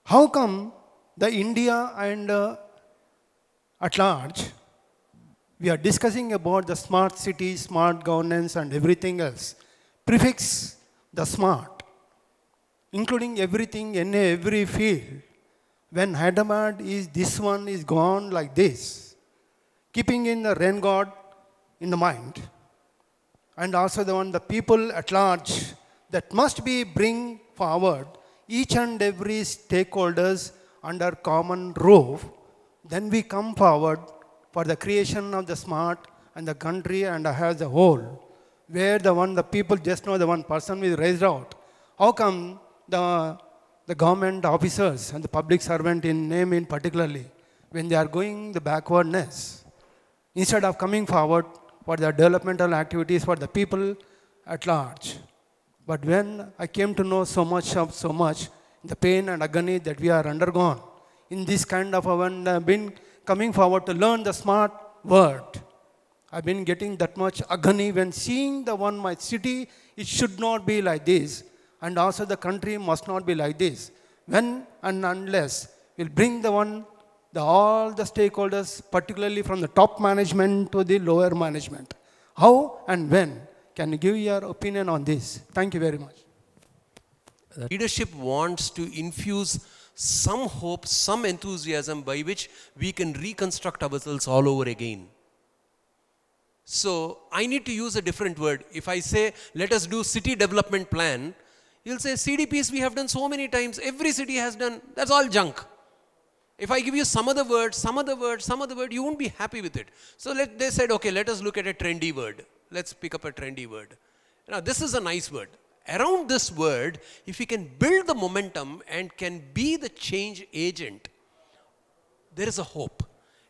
how come the India and at large, we are discussing about the smart cities, smart governance and everything else, prefix the smart, including everything in every field. When Hyderabad is, this one is gone like this, keeping in the rain god in the mind, and also the people at large that must be bring forward each and every stakeholders under common roof, then we come forward for the creation of the smart and the country and as a whole, where the people just know the one person is raised out. How come the government officers and the public servant in name in particularly, when they are going the backwardness, instead of coming forward for the developmental activities for the people at large? But when I came to know so much, the pain and agony that we are undergone, in this kind of when I've been coming forward to learn the smart word, I've been getting that much agony when seeing my city, it should not be like this, and also the country must not be like this. When and unless we'll bring all the stakeholders, particularly from the top management to the lower management. How and when? Can you give your opinion on this? Thank you very much. The leadership wants to infuse some hope, some enthusiasm by which we can reconstruct ourselves all over again. So I need to use a different word. If I say, let us do city development plan, you'll say CDPs we have done so many times, every city has done, that's all junk. If I give you some other word, you won't be happy with it. So they said, okay, let us look at a trendy word. Let's pick up a trendy word. Now this is a nice word, around this word, if we can build the momentum and can be the change agent, there is a hope.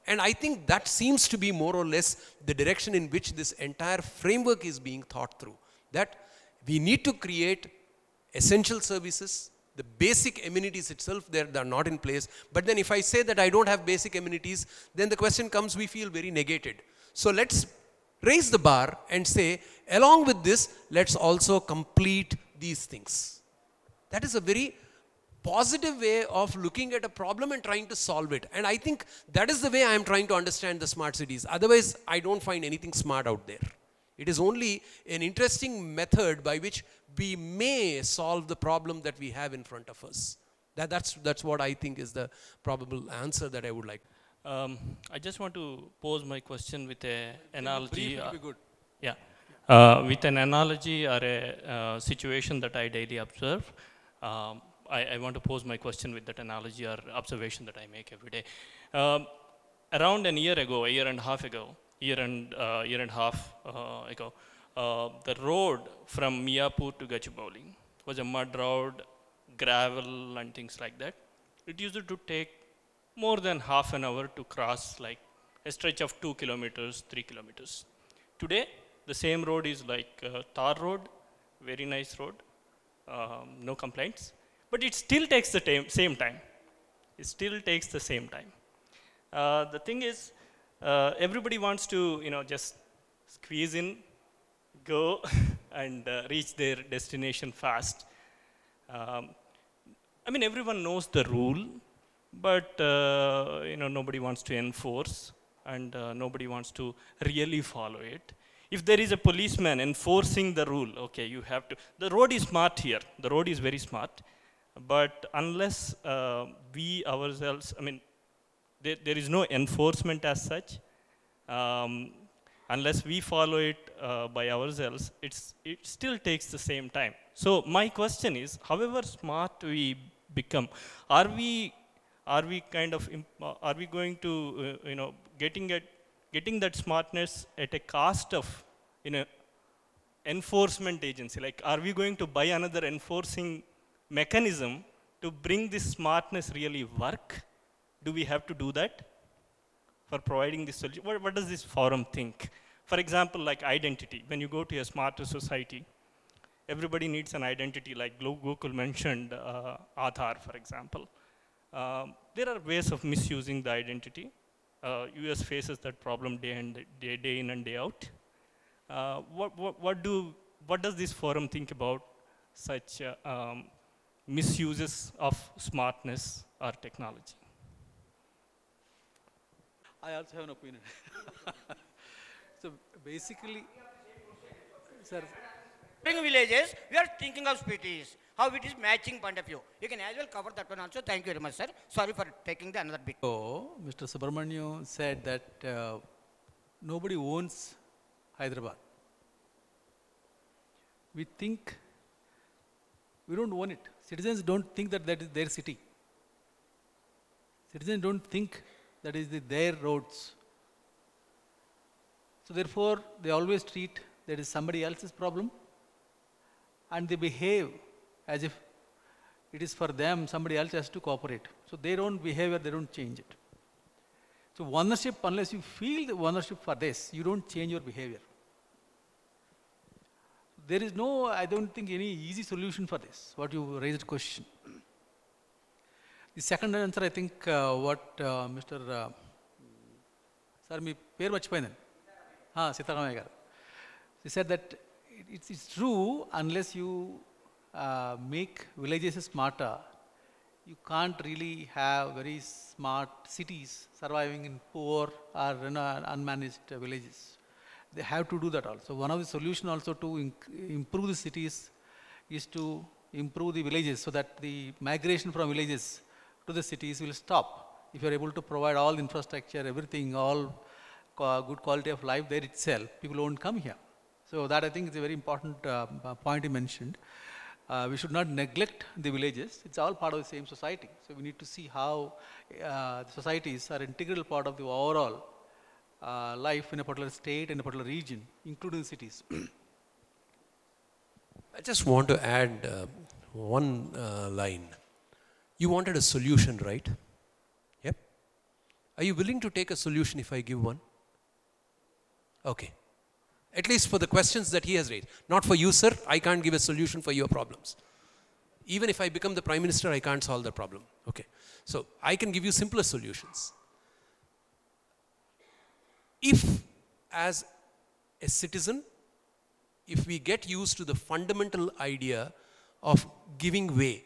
And I think that seems to be more or less the direction in which this entire framework is being thought through. That we need to create essential services, the basic amenities itself, they're not in place. But then if I say that I don't have basic amenities, then the question comes, we feel very negated. So let's raise the bar and say, along with this, let's also complete these things. That is a very positive way of looking at a problem and trying to solve it. And I think that is the way I am trying to understand the smart cities. Otherwise, I don't find anything smart out there. It is only an interesting method by which we may solve the problem that we have in front of us. That's what I think is the probable answer that I would like. I just want to pose my question with an analogy. Brief will be good. Yeah. With an analogy or a situation that I daily observe. I want to pose my question with that analogy or observation that I make every day. Around a year and a half ago, the road from Miapur to Gachibowli was a mud road, gravel and things like that. It used to take more than half an hour to cross like a stretch of 2 kilometers, 3 kilometers. Today, the same road is like a tar road, very nice road, no complaints. But it still takes the same time. It still takes the same time. The thing is, everybody wants to, just squeeze in, go, and reach their destination fast. Everyone knows the rule, but nobody wants to enforce, and nobody wants to really follow it. If there is a policeman enforcing the rule, okay, you have to. The road is smart here. The road is very smart. But unless we ourselves, there is no enforcement as such. Unless we follow it by ourselves, it still takes the same time. So my question is, however smart we become, are we going to getting that smartness at a cost of enforcement agency? Like, are we going to buy another enforcing mechanism to bring this smartness really work? Do we have to do that for providing this solution? What does this forum think? For example, like identity. When you go to a smarter society, everybody needs an identity, like Gokul mentioned Aadhaar, for example. There are ways of misusing the identity. US faces that problem day in and day out. What does this forum think about such misuses of smartness or technology? I also have an opinion. So basically, sir. Villages, we are thinking of cities, how it is matching point of view. You can as well cover that one also. Thank you very much, sir. Sorry for taking the another bit. So, Mr. Subramanian said that nobody owns Hyderabad. We think we don't own it. Citizens don't think that that is their city. Citizens don't think that is their roads. So therefore, they always treat that is somebody else's problem, and they behave as if it is for them, somebody else has to cooperate. So their own behavior, they don't change it. So ownership, unless you feel the ownership for this, you don't change your behavior. There is no, I don't think, any easy solution for this, what you raised question. The second answer, I think, what Mr. Sir, me peru marchipoyindanu. Sitaramaya garu. He said that it's true, unless you make villages smarter, you can't really have very smart cities surviving in poor or unmanaged villages. They have to do that also. One of the solutions also to improve the cities is to improve the villages, so that the migration from villages to the cities will stop. If you are able to provide all the infrastructure, everything, all good quality of life there itself, people won't come here. So that, I think, is a very important point you mentioned. We should not neglect the villages. It's all part of the same society. So we need to see how the societies are an integral part of the overall life in a particular state, in a particular region, including cities. I just want to add one line. You wanted a solution, right? Yep. Are you willing to take a solution if I give one? Okay. At least for the questions that he has raised. Not for you, sir. I can't give a solution for your problems. Even if I become the Prime Minister, I can't solve the problem. Okay. So I can give you simpler solutions. If, as a citizen, if we get used to the fundamental idea of giving way.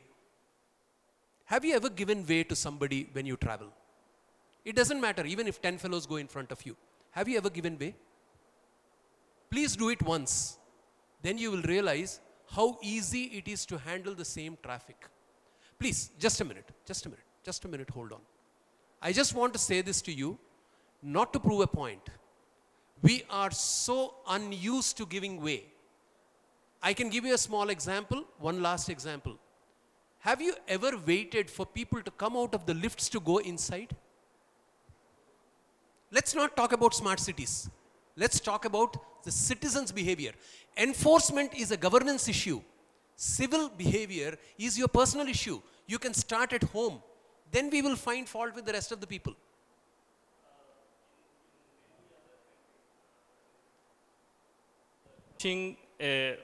Have you ever given way to somebody when you travel? It doesn't matter, even if 10 fellows go in front of you. Have you ever given way? Please do it once. Then you will realize how easy it is to handle the same traffic. Please, just a minute, hold on. I just want to say this to you, not to prove a point. We are so unused to giving way. I can give you a small example, one last example. Have you ever waited for people to come out of the lifts to go inside? Let's not talk about smart cities. Let's talk about the citizens' behavior. Enforcement is a governance issue. Civil behavior is your personal issue. You can start at home. Then we will find fault with the rest of the people. A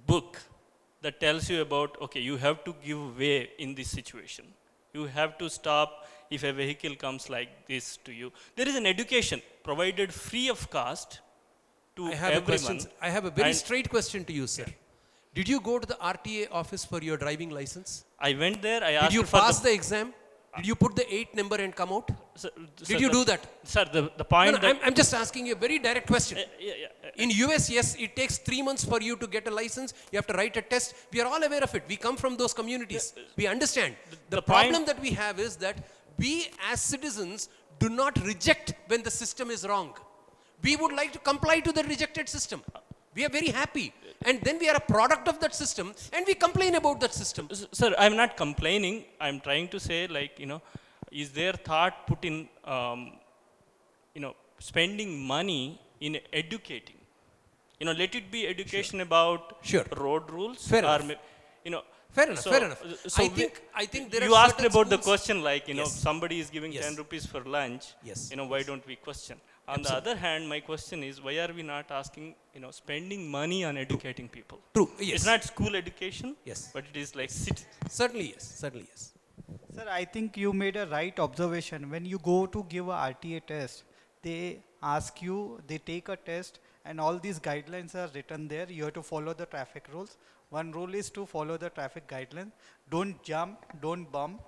book that tells you about, okay, you have to give way in this situation. You have to stop if a vehicle comes like this to you. There is an education provided free of cost to everyone. I have a very straight question to you, sir. Yeah. Did you go to the RTA office for your driving license? I went there. I asked. Did you pass the exam? Did you put the 8 number and come out? Did you do that? Sir, the point no, I'm just asking you a very direct question. In US, yes, it takes 3 months for you to get a license. You have to write a test. We are all aware of it. We come from those communities. We understand. The problem that we have is that we as citizens do not reject when the system is wrong. We would like to comply to the rejected system. We are very happy. And then we are a product of that system and we complain about that system. Sir, I'm not complaining. I'm trying to say, like, is there thought put in, spending money in educating? Let it be education about road rules. Fair enough. Fair enough. So I think there are you asked about the question, like, somebody is giving 10 rupees for lunch. Yes. Why don't we question? On the other hand, my question is, why are we not asking, spending money on educating people? True. Yes. It's not school education. Yes. But it is like city. Certainly yes. Certainly yes. Sir, I think you made a right observation. When you go to give a RTA test, they ask you, they take a test, and all these guidelines are written there. You have to follow the traffic rules. One rule is to follow the traffic guidelines. Don't jump, don't bump.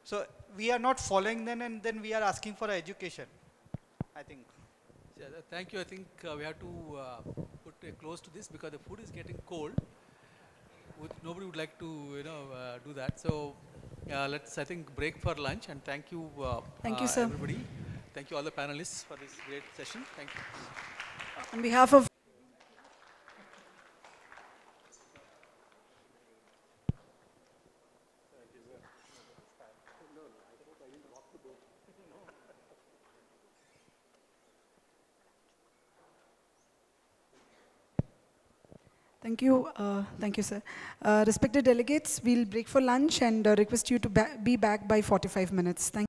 So we are not following them, and then we are asking for education, I think. Yeah, thank you. I think we have to put a close to this because the food is getting cold. Nobody would like to, do that. So let's, I think, break for lunch. And thank you, sir. everybody. Thank you all the panelists for this great session. Thank you. On behalf of Thank you, sir. Respected delegates, we'll break for lunch and request you to be back by 45 minutes. Thank you.